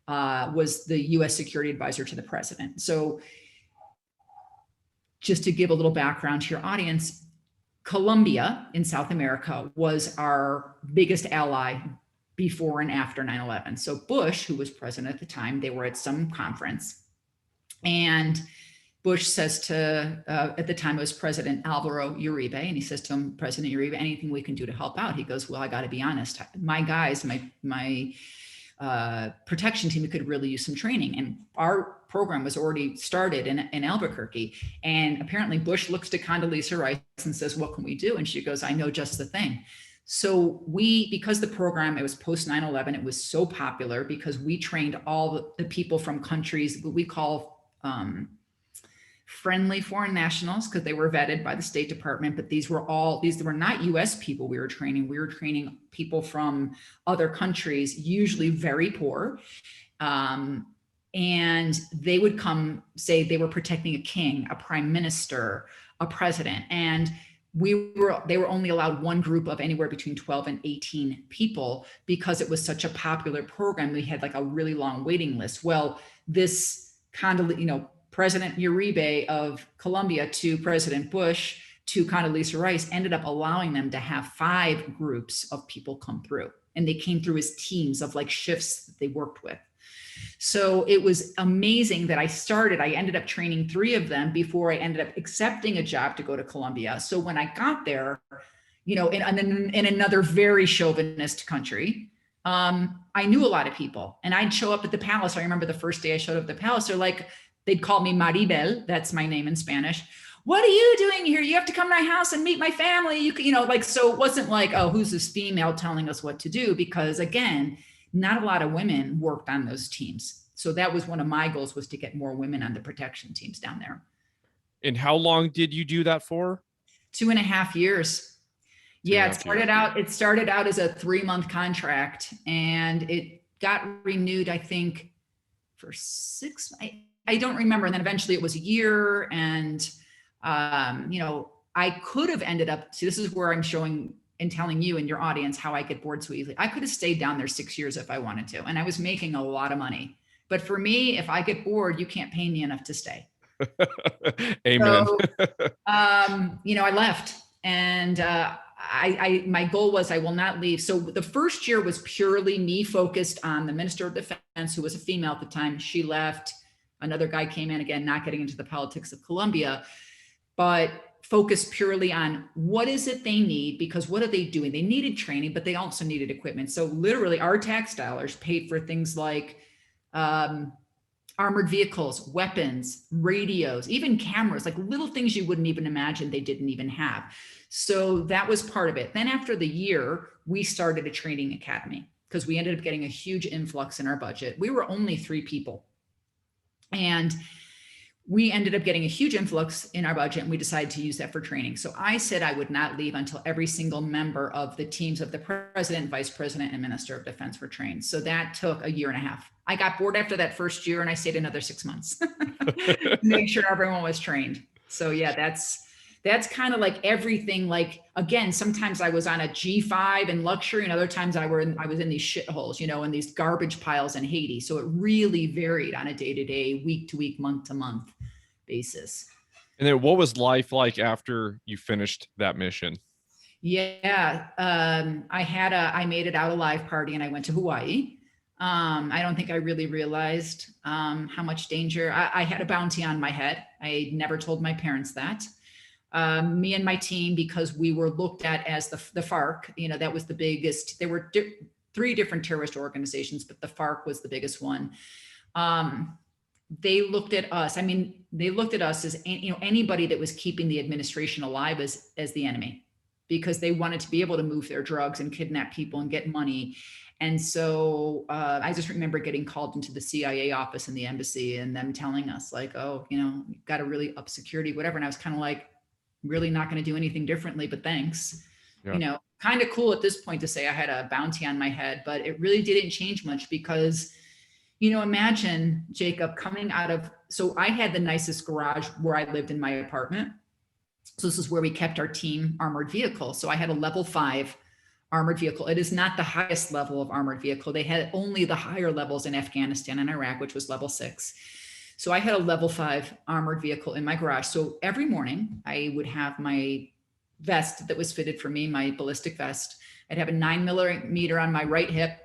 [SPEAKER 2] was the US Security Advisor to the President. So just to give a little background to your audience, Colombia in South America was our biggest ally before and after 9/11. So Bush, who was president at the time, they were at some conference. And Bush says to, at the time it was President Alvaro Uribe, and he says to him, President Uribe, anything we can do to help out? He goes, well, I got to be honest. My guys, my protection team could really use some training. And our program was already started in Albuquerque. And apparently Bush looks to Condoleezza Rice and says, what can we do? And she goes, I know just the thing. So because the program, it was post 9/11, it was so popular because we trained all the people from countries what we call friendly foreign nationals, because they were vetted by the State Department, but these were not US people we were training. We were training people from other countries, usually very poor. And they would come, say they were protecting a king, a prime minister, a president. And they were only allowed one group of anywhere between 12 and 18 people because it was such a popular program. We had like a really long waiting list. Well, this President Uribe of Colombia to President Bush to Condoleezza Rice ended up allowing them to have 5 groups of people come through. And they came through as teams of like shifts that they worked with. So it was amazing that I ended up training 3 of them before I ended up accepting a job to go to Colombia. So when I got there, in another very chauvinist country, I knew a lot of people, and I'd show up at the palace. I remember the first day I showed up at the palace, they'd call me Maribel. That's my name in Spanish. What are you doing here? You have to come to my house and meet my family. So it wasn't like, oh, who's this female telling us what to do? Because again, not a lot of women worked on those teams. So that was one of my goals, was to get more women on the protection teams down there.
[SPEAKER 1] And how long did you do that for?
[SPEAKER 2] 2.5 years. Yeah, it started out as a 3-month contract, and it got renewed, I think, for 6. I don't remember. And then eventually it was a year. And, I could have ended up, see, this is where I'm showing and telling you and your audience how I get bored so easily. I could have stayed down there 6 years if I wanted to. And I was making a lot of money. But for me, if I get bored, you can't pay me enough to stay.
[SPEAKER 1] Amen.
[SPEAKER 2] So, I left. And my goal was I will not leave. So the first year was purely me focused on the Minister of Defense, who was a female at the time. She left. Another guy came in, again, not getting into the politics of Colombia, but focused purely on what is it they need, because what are they doing? They needed training, but they also needed equipment. So literally our tax dollars paid for things like armored vehicles, weapons, radios, even cameras, like little things you wouldn't even imagine they didn't even have. So that was part of it. Then after the year, we started a training academy because we ended up getting a huge influx in our budget. We were only 3 people. And we ended up getting a huge influx in our budget, and we decided to use that for training. So I said I would not leave until every single member of the teams of the president, vice president, and minister of defense were trained. So that took 1.5 years. I got bored after that first year, and I stayed another 6 months to make sure everyone was trained. So yeah, that's that's kind of like everything. Like, again, sometimes I was on a G5 in luxury, and other times I was in these shitholes, you know, in these garbage piles in Haiti. So it really varied on a day-to-day, week-to-week, month-to-month basis.
[SPEAKER 1] And then what was life like after you finished that mission?
[SPEAKER 2] Yeah. I made it out alive party, and I went to Hawaii. I don't think I really realized how much danger. I had a bounty on my head. I never told my parents that. Me and my team, because we were looked at as the FARC, you know, that was the biggest. There were three different terrorist organizations, but the FARC was the biggest one. They looked at us. I mean, they looked at us as, you know, anybody that was keeping the administration alive as the enemy, because they wanted to be able to move their drugs and kidnap people and get money. And so I just remember getting called into the CIA office in the embassy, and them telling us like, oh, you know, you've got to really up security, whatever. And I was kind of like, really not going to do anything differently, but thanks. Yeah. You know, kind of cool at this point to say I had a bounty on my head, but it really didn't change much because, you know, imagine, Jacob, coming out of, so I had the nicest garage where I lived in my apartment. So this is where we kept our team armored vehicle. So I had a level 5 armored vehicle. It is not the highest level of armored vehicle. They had only the higher levels in Afghanistan and Iraq, which was level 6. So I had a level 5 armored vehicle in my garage. So every morning I would have my vest that was fitted for me, my ballistic vest. I'd have a 9mm on my right hip.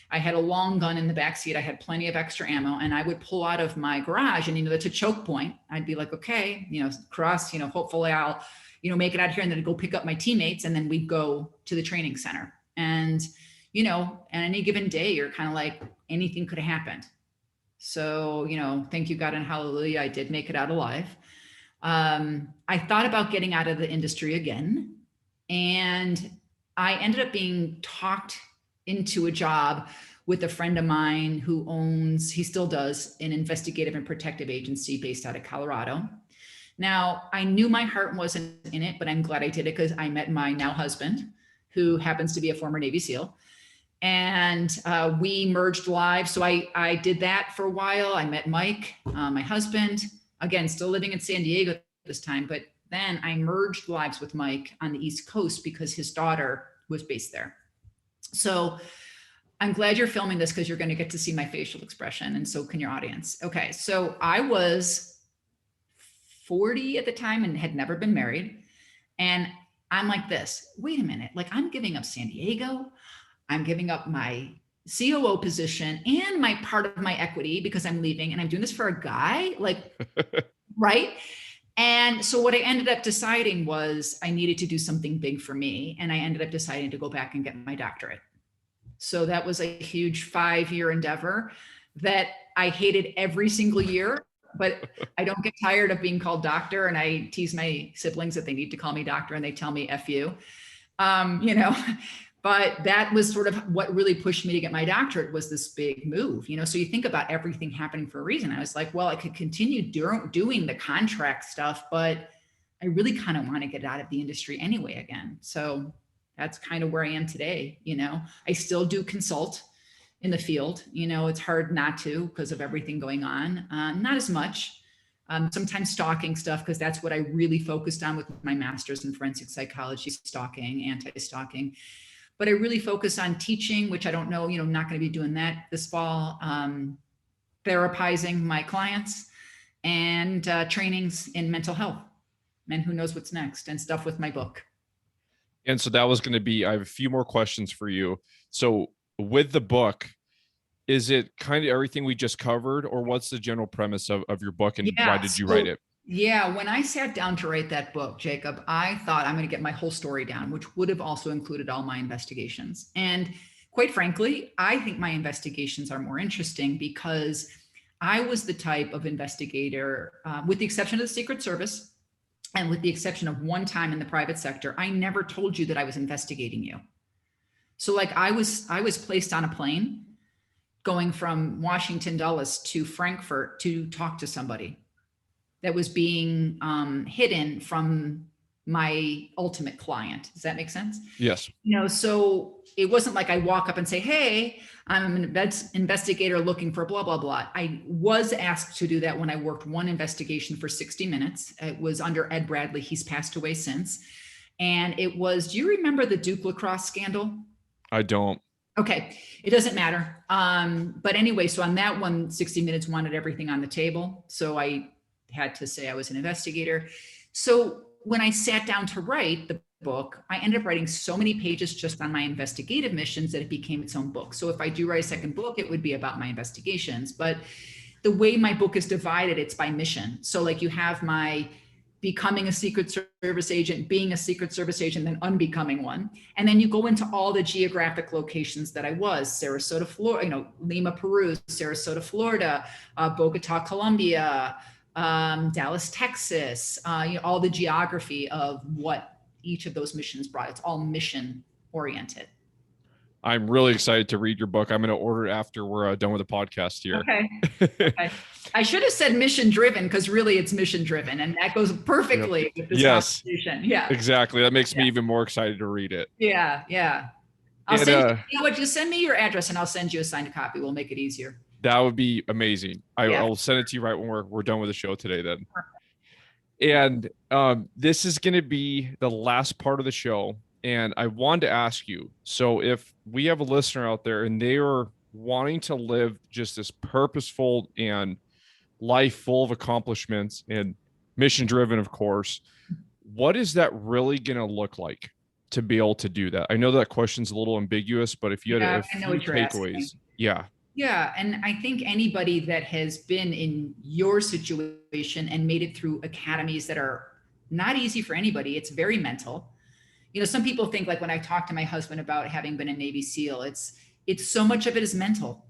[SPEAKER 2] I had a long gun in the back seat. I had plenty of extra ammo, and I would pull out of my garage, and, you know, that's a choke point. I'd be like, okay, you know, cross, you know, hopefully I'll, you know, make it out here, and then I'd go pick up my teammates, and then we'd go to the training center. And, you know, on any given day, you're kind of like, anything could have happened. So, you know, thank you, God, and hallelujah, I did make it out alive. I thought about getting out of the industry again, and I ended up being talked into a job with a friend of mine who owns, he still does, an investigative and protective agency based out of Colorado. Now, I knew my heart wasn't in it, but I'm glad I did it because I met my now husband, who happens to be a former Navy SEAL. And we merged lives. So I did that for a while. I met Mike, my husband, again, still living in San Diego at this time, but then I merged lives with Mike on the East Coast because his daughter was based there. So I'm glad you're filming this because you're going to get to see my facial expression, and so can your audience. Okay, so I was 40 at the time and had never been married. And I'm like this, wait a minute, like I'm giving up San Diego. I'm giving up my COO position and my part of my equity because I'm leaving, and I'm doing this for a guy, like, right? And so what I ended up deciding was I needed to do something big for me. And I ended up deciding to go back and get my doctorate. So that was a huge 5-year endeavor that I hated every single year, but I don't get tired of being called doctor. And I tease my siblings that they need to call me doctor, and they tell me F you, you know. But that was sort of what really pushed me to get my doctorate, was this big move, you know. So you think about everything happening for a reason. I was like, well, I could continue doing the contract stuff, but I really kind of want to get out of the industry anyway again. So that's kind of where I am today. You know, I still do consult in the field. You know, it's hard not to because of everything going on. Not as much. Sometimes stalking stuff, because that's what I really focused on with my master's in forensic psychology, stalking, anti-stalking. But I really focus on teaching, which I don't know, you know, I'm not going to be doing that this fall, therapizing my clients, and trainings in mental health, and who knows what's next, and stuff with my book.
[SPEAKER 1] And so that was going to be, I have a few more questions for you. So with the book, is it kind of everything we just covered, or what's the general premise of your book, and why did you write it?
[SPEAKER 2] Yeah, when I sat down to write that book, Jacob, I thought I'm going to get my whole story down, which would have also included all my investigations. And quite frankly, I think my investigations are more interesting because I was the type of investigator, with the exception of the Secret Service and with the exception of one time in the private sector, I never told you that I was investigating you. So like I was placed on a plane going from Washington Dulles to Frankfurt to talk to somebody that was being hidden from my ultimate client. Does that make sense?
[SPEAKER 1] Yes.
[SPEAKER 2] So it wasn't like I walk up and say, hey, I'm an investigator looking for blah, blah, blah. I was asked to do that when I worked one investigation for 60 minutes. It was under Ed Bradley. He's passed away since. And it was, do you remember the Duke lacrosse scandal?
[SPEAKER 1] I don't.
[SPEAKER 2] Okay. It doesn't matter. But anyway, so on that one, 60 Minutes wanted everything on the table. So I had to say I was an investigator. So when I sat down to write the book, I ended up writing so many pages just on my investigative missions that it became its own book. So if I do write a second book, it would be about my investigations. But the way my book is divided, it's by mission. So like you have my becoming a Secret Service agent, being a Secret Service agent, then unbecoming one. And then you go into all the geographic locations that I was: Sarasota, Florida, Lima, Peru, Sarasota, Florida, Bogota, Colombia, Dallas, Texas, all the geography of what each of those missions brought. It's all mission oriented.
[SPEAKER 1] I'm really excited to read your book. I'm going to order it after we're done with the podcast here.
[SPEAKER 2] Okay. I should have said mission driven, because really it's mission driven, and that goes perfectly with this conversation. Yeah,
[SPEAKER 1] exactly. That makes me even more excited to read it.
[SPEAKER 2] Yeah. I'll send you what? Just send me your address and I'll send you a signed copy. We'll make it easier.
[SPEAKER 1] That would be amazing. I'll send it to you right when we're done with the show today then. Perfect. And this is going to be the last part of the show. And I wanted to ask you, so if we have a listener out there and they are wanting to live just this purposeful and life full of accomplishments and mission driven, of course, what is that really going to look like to be able to do that? I know that question's a little ambiguous, but if you had a few takeaways.
[SPEAKER 2] Yeah. And I think anybody that has been in your situation and made it through academies that are not easy for anybody, it's very mental. Some people think, like when I talk to my husband about having been a Navy SEAL, it's so much of it is mental.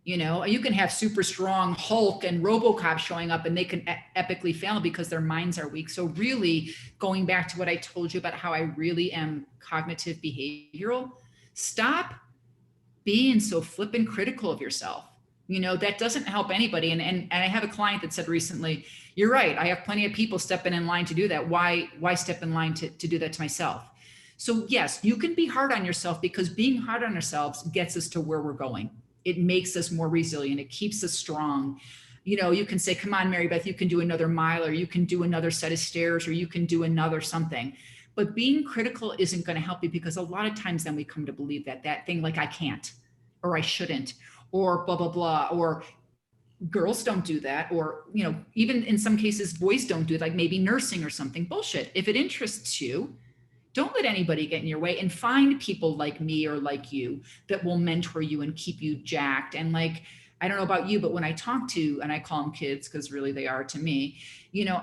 [SPEAKER 2] You can have super strong Hulk and RoboCop showing up and they can epically fail because their minds are weak. So really going back to what I told you about how I really am cognitive behavioral, stop being so flippin' critical of yourself. That doesn't help anybody. And I have a client that said recently, you're right, I have plenty of people stepping in line to do that. Why step in line to do that to myself? So yes, you can be hard on yourself, because being hard on ourselves gets us to where we're going. It makes us more resilient. It keeps us strong. You can say, come on, Mary Beth, you can do another mile, or you can do another set of stairs, or you can do another something. But being critical isn't going to help you, because a lot of times then we come to believe that thing, like I can't, or I shouldn't, or blah, blah, blah, or girls don't do that. Or, even in some cases, boys don't do it, like maybe nursing or something. Bullshit. If it interests you, don't let anybody get in your way, and find people like me or like you that will mentor you and keep you jacked. And like, I don't know about you, but when I talk to, and I call them kids because really they are to me,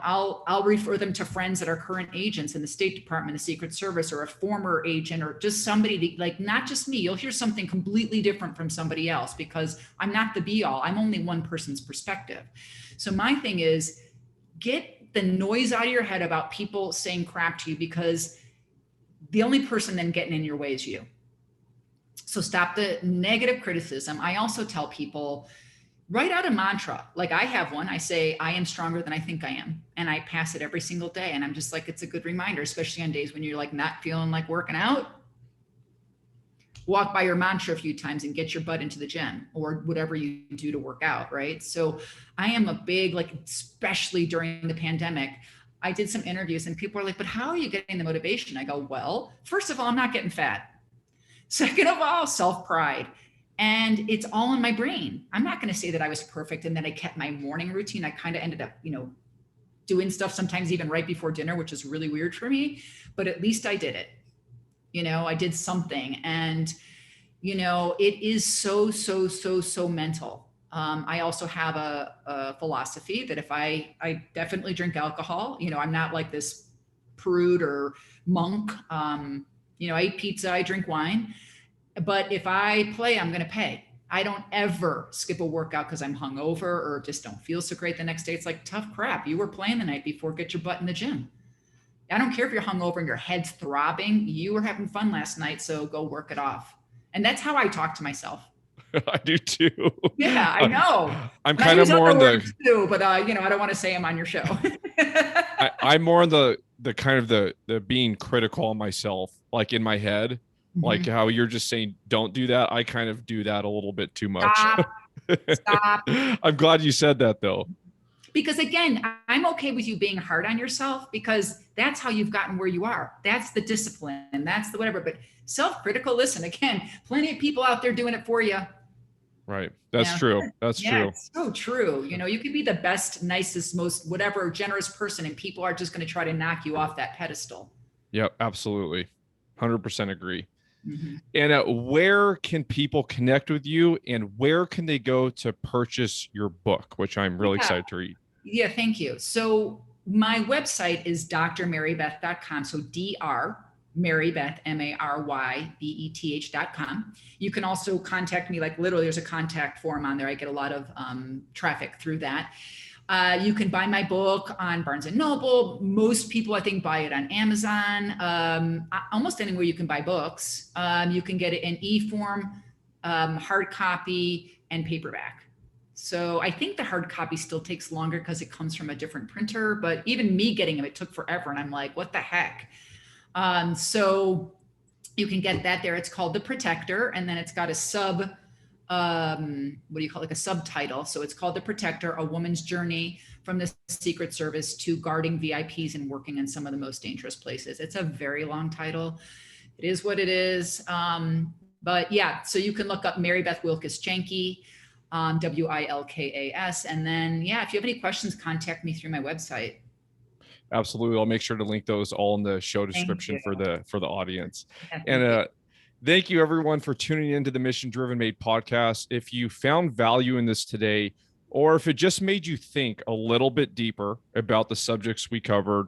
[SPEAKER 2] I'll refer them to friends that are current agents in the State Department, the Secret Service, or a former agent, or just somebody like, not just me. You'll hear something completely different from somebody else, because I'm not the be all. I'm only one person's perspective. So my thing is, get the noise out of your head about people saying crap to you, because the only person then getting in your way is you. So stop the negative criticism. I also tell people, write out a mantra. Like I have one. I say, I am stronger than I think I am. And I pass it every single day. And I'm just like, it's a good reminder, especially on days when you're like not feeling like working out. Walk by your mantra a few times and get your butt into the gym, or whatever you do to work out, right? So I am a big, like, especially during the pandemic, I did some interviews and people are like, but how are you getting the motivation? I go, well, first of all, I'm not getting fat. Second of all, self-pride. And it's all in my brain. I'm not going to say that I was perfect and that I kept my morning routine. I kind of ended up, doing stuff sometimes even right before dinner, which is really weird for me, but at least I did it. I did something. And, it is so mental. I also have a philosophy that if I definitely drink alcohol, I'm not like this prude or monk. I eat pizza, I drink wine, but if I play, I'm going to pay. I don't ever skip a workout because I'm hungover or just don't feel so great the next day. It's like, tough crap. You were playing the night before, get your butt in the gym. I don't care if you're hungover and your head's throbbing. You were having fun last night, so go work it off. And that's how I talk to myself.
[SPEAKER 1] I do too.
[SPEAKER 2] Yeah, I know.
[SPEAKER 1] I'm
[SPEAKER 2] And I
[SPEAKER 1] kind of
[SPEAKER 2] use
[SPEAKER 1] more
[SPEAKER 2] other
[SPEAKER 1] on the,
[SPEAKER 2] words too, but I don't want to say them on your show.
[SPEAKER 1] I'm more on the kind of the being critical on myself, like in my head, like
[SPEAKER 2] Mhm.
[SPEAKER 1] how you're just saying, don't do that. I kind of do that a little bit too much.
[SPEAKER 2] Stop, stop.
[SPEAKER 1] I'm glad you said that though.
[SPEAKER 2] Because again, I'm okay with you being hard on yourself because that's how you've gotten where you are. That's the discipline, that's the whatever. But self-critical, listen, again, plenty of people out there doing it for you.
[SPEAKER 1] Right. That's
[SPEAKER 2] Yeah.
[SPEAKER 1] true. That's
[SPEAKER 2] Yeah,
[SPEAKER 1] true.
[SPEAKER 2] it's so true. You could be the best, nicest, most whatever generous person, and people are just going to try to knock you off that pedestal.
[SPEAKER 1] Yep. Absolutely. 100% agree.
[SPEAKER 2] Mm-hmm.
[SPEAKER 1] And where can people connect with you, and where can they go to purchase your book, which I'm really excited to read?
[SPEAKER 2] Yeah, thank you. So my website is drmarybeth.com. So Dr. Marybeth, MARYBETH.com. You can also contact me, like literally there's a contact form on there. I get a lot of traffic through that. You can buy my book on Barnes and Noble. Most people, I think, buy it on Amazon. Almost anywhere you can buy books. You can get it in e-form, hard copy, and paperback. So I think the hard copy still takes longer because it comes from a different printer, but even me getting them, it took forever. And I'm like, what the heck? So you can get that there. It's called The Protector. And then it's got a what do you call it? Like a subtitle. So it's called The Protector, A Woman's Journey from the Secret Service to Guarding VIPs and Working in Some of the Most Dangerous Places. It's a very long title. It is what it is. But yeah, so you can look up Mary Beth Wilkas Janke, Wilkas. And then, yeah, if you have any questions, contact me through my website.
[SPEAKER 1] Absolutely. I'll make sure to link those all in the show description for the audience.
[SPEAKER 2] Yeah,
[SPEAKER 1] And thank you everyone for tuning into the Mission Driven Made podcast. If you found value in this today, or if it just made you think a little bit deeper about the subjects we covered,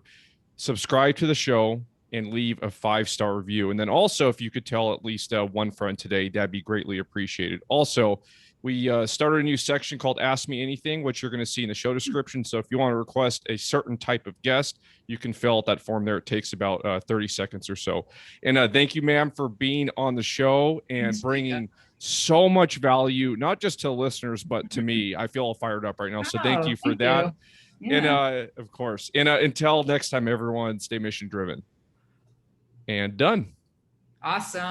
[SPEAKER 1] subscribe to the show and leave a 5-star review. And then also, if you could tell at least one friend today, that'd be greatly appreciated. Also, we started a new section called Ask Me Anything, which you're going to see in the show description. So if you want to request a certain type of guest, you can fill out that form there. It takes about 30 seconds or so. And thank you, ma'am, for being on the show and bringing so much value, not just to listeners, but to me. I feel all fired up right now. So thank you for that. Yeah. And of course, and until next time, everyone, stay mission driven. And done.
[SPEAKER 2] Awesome.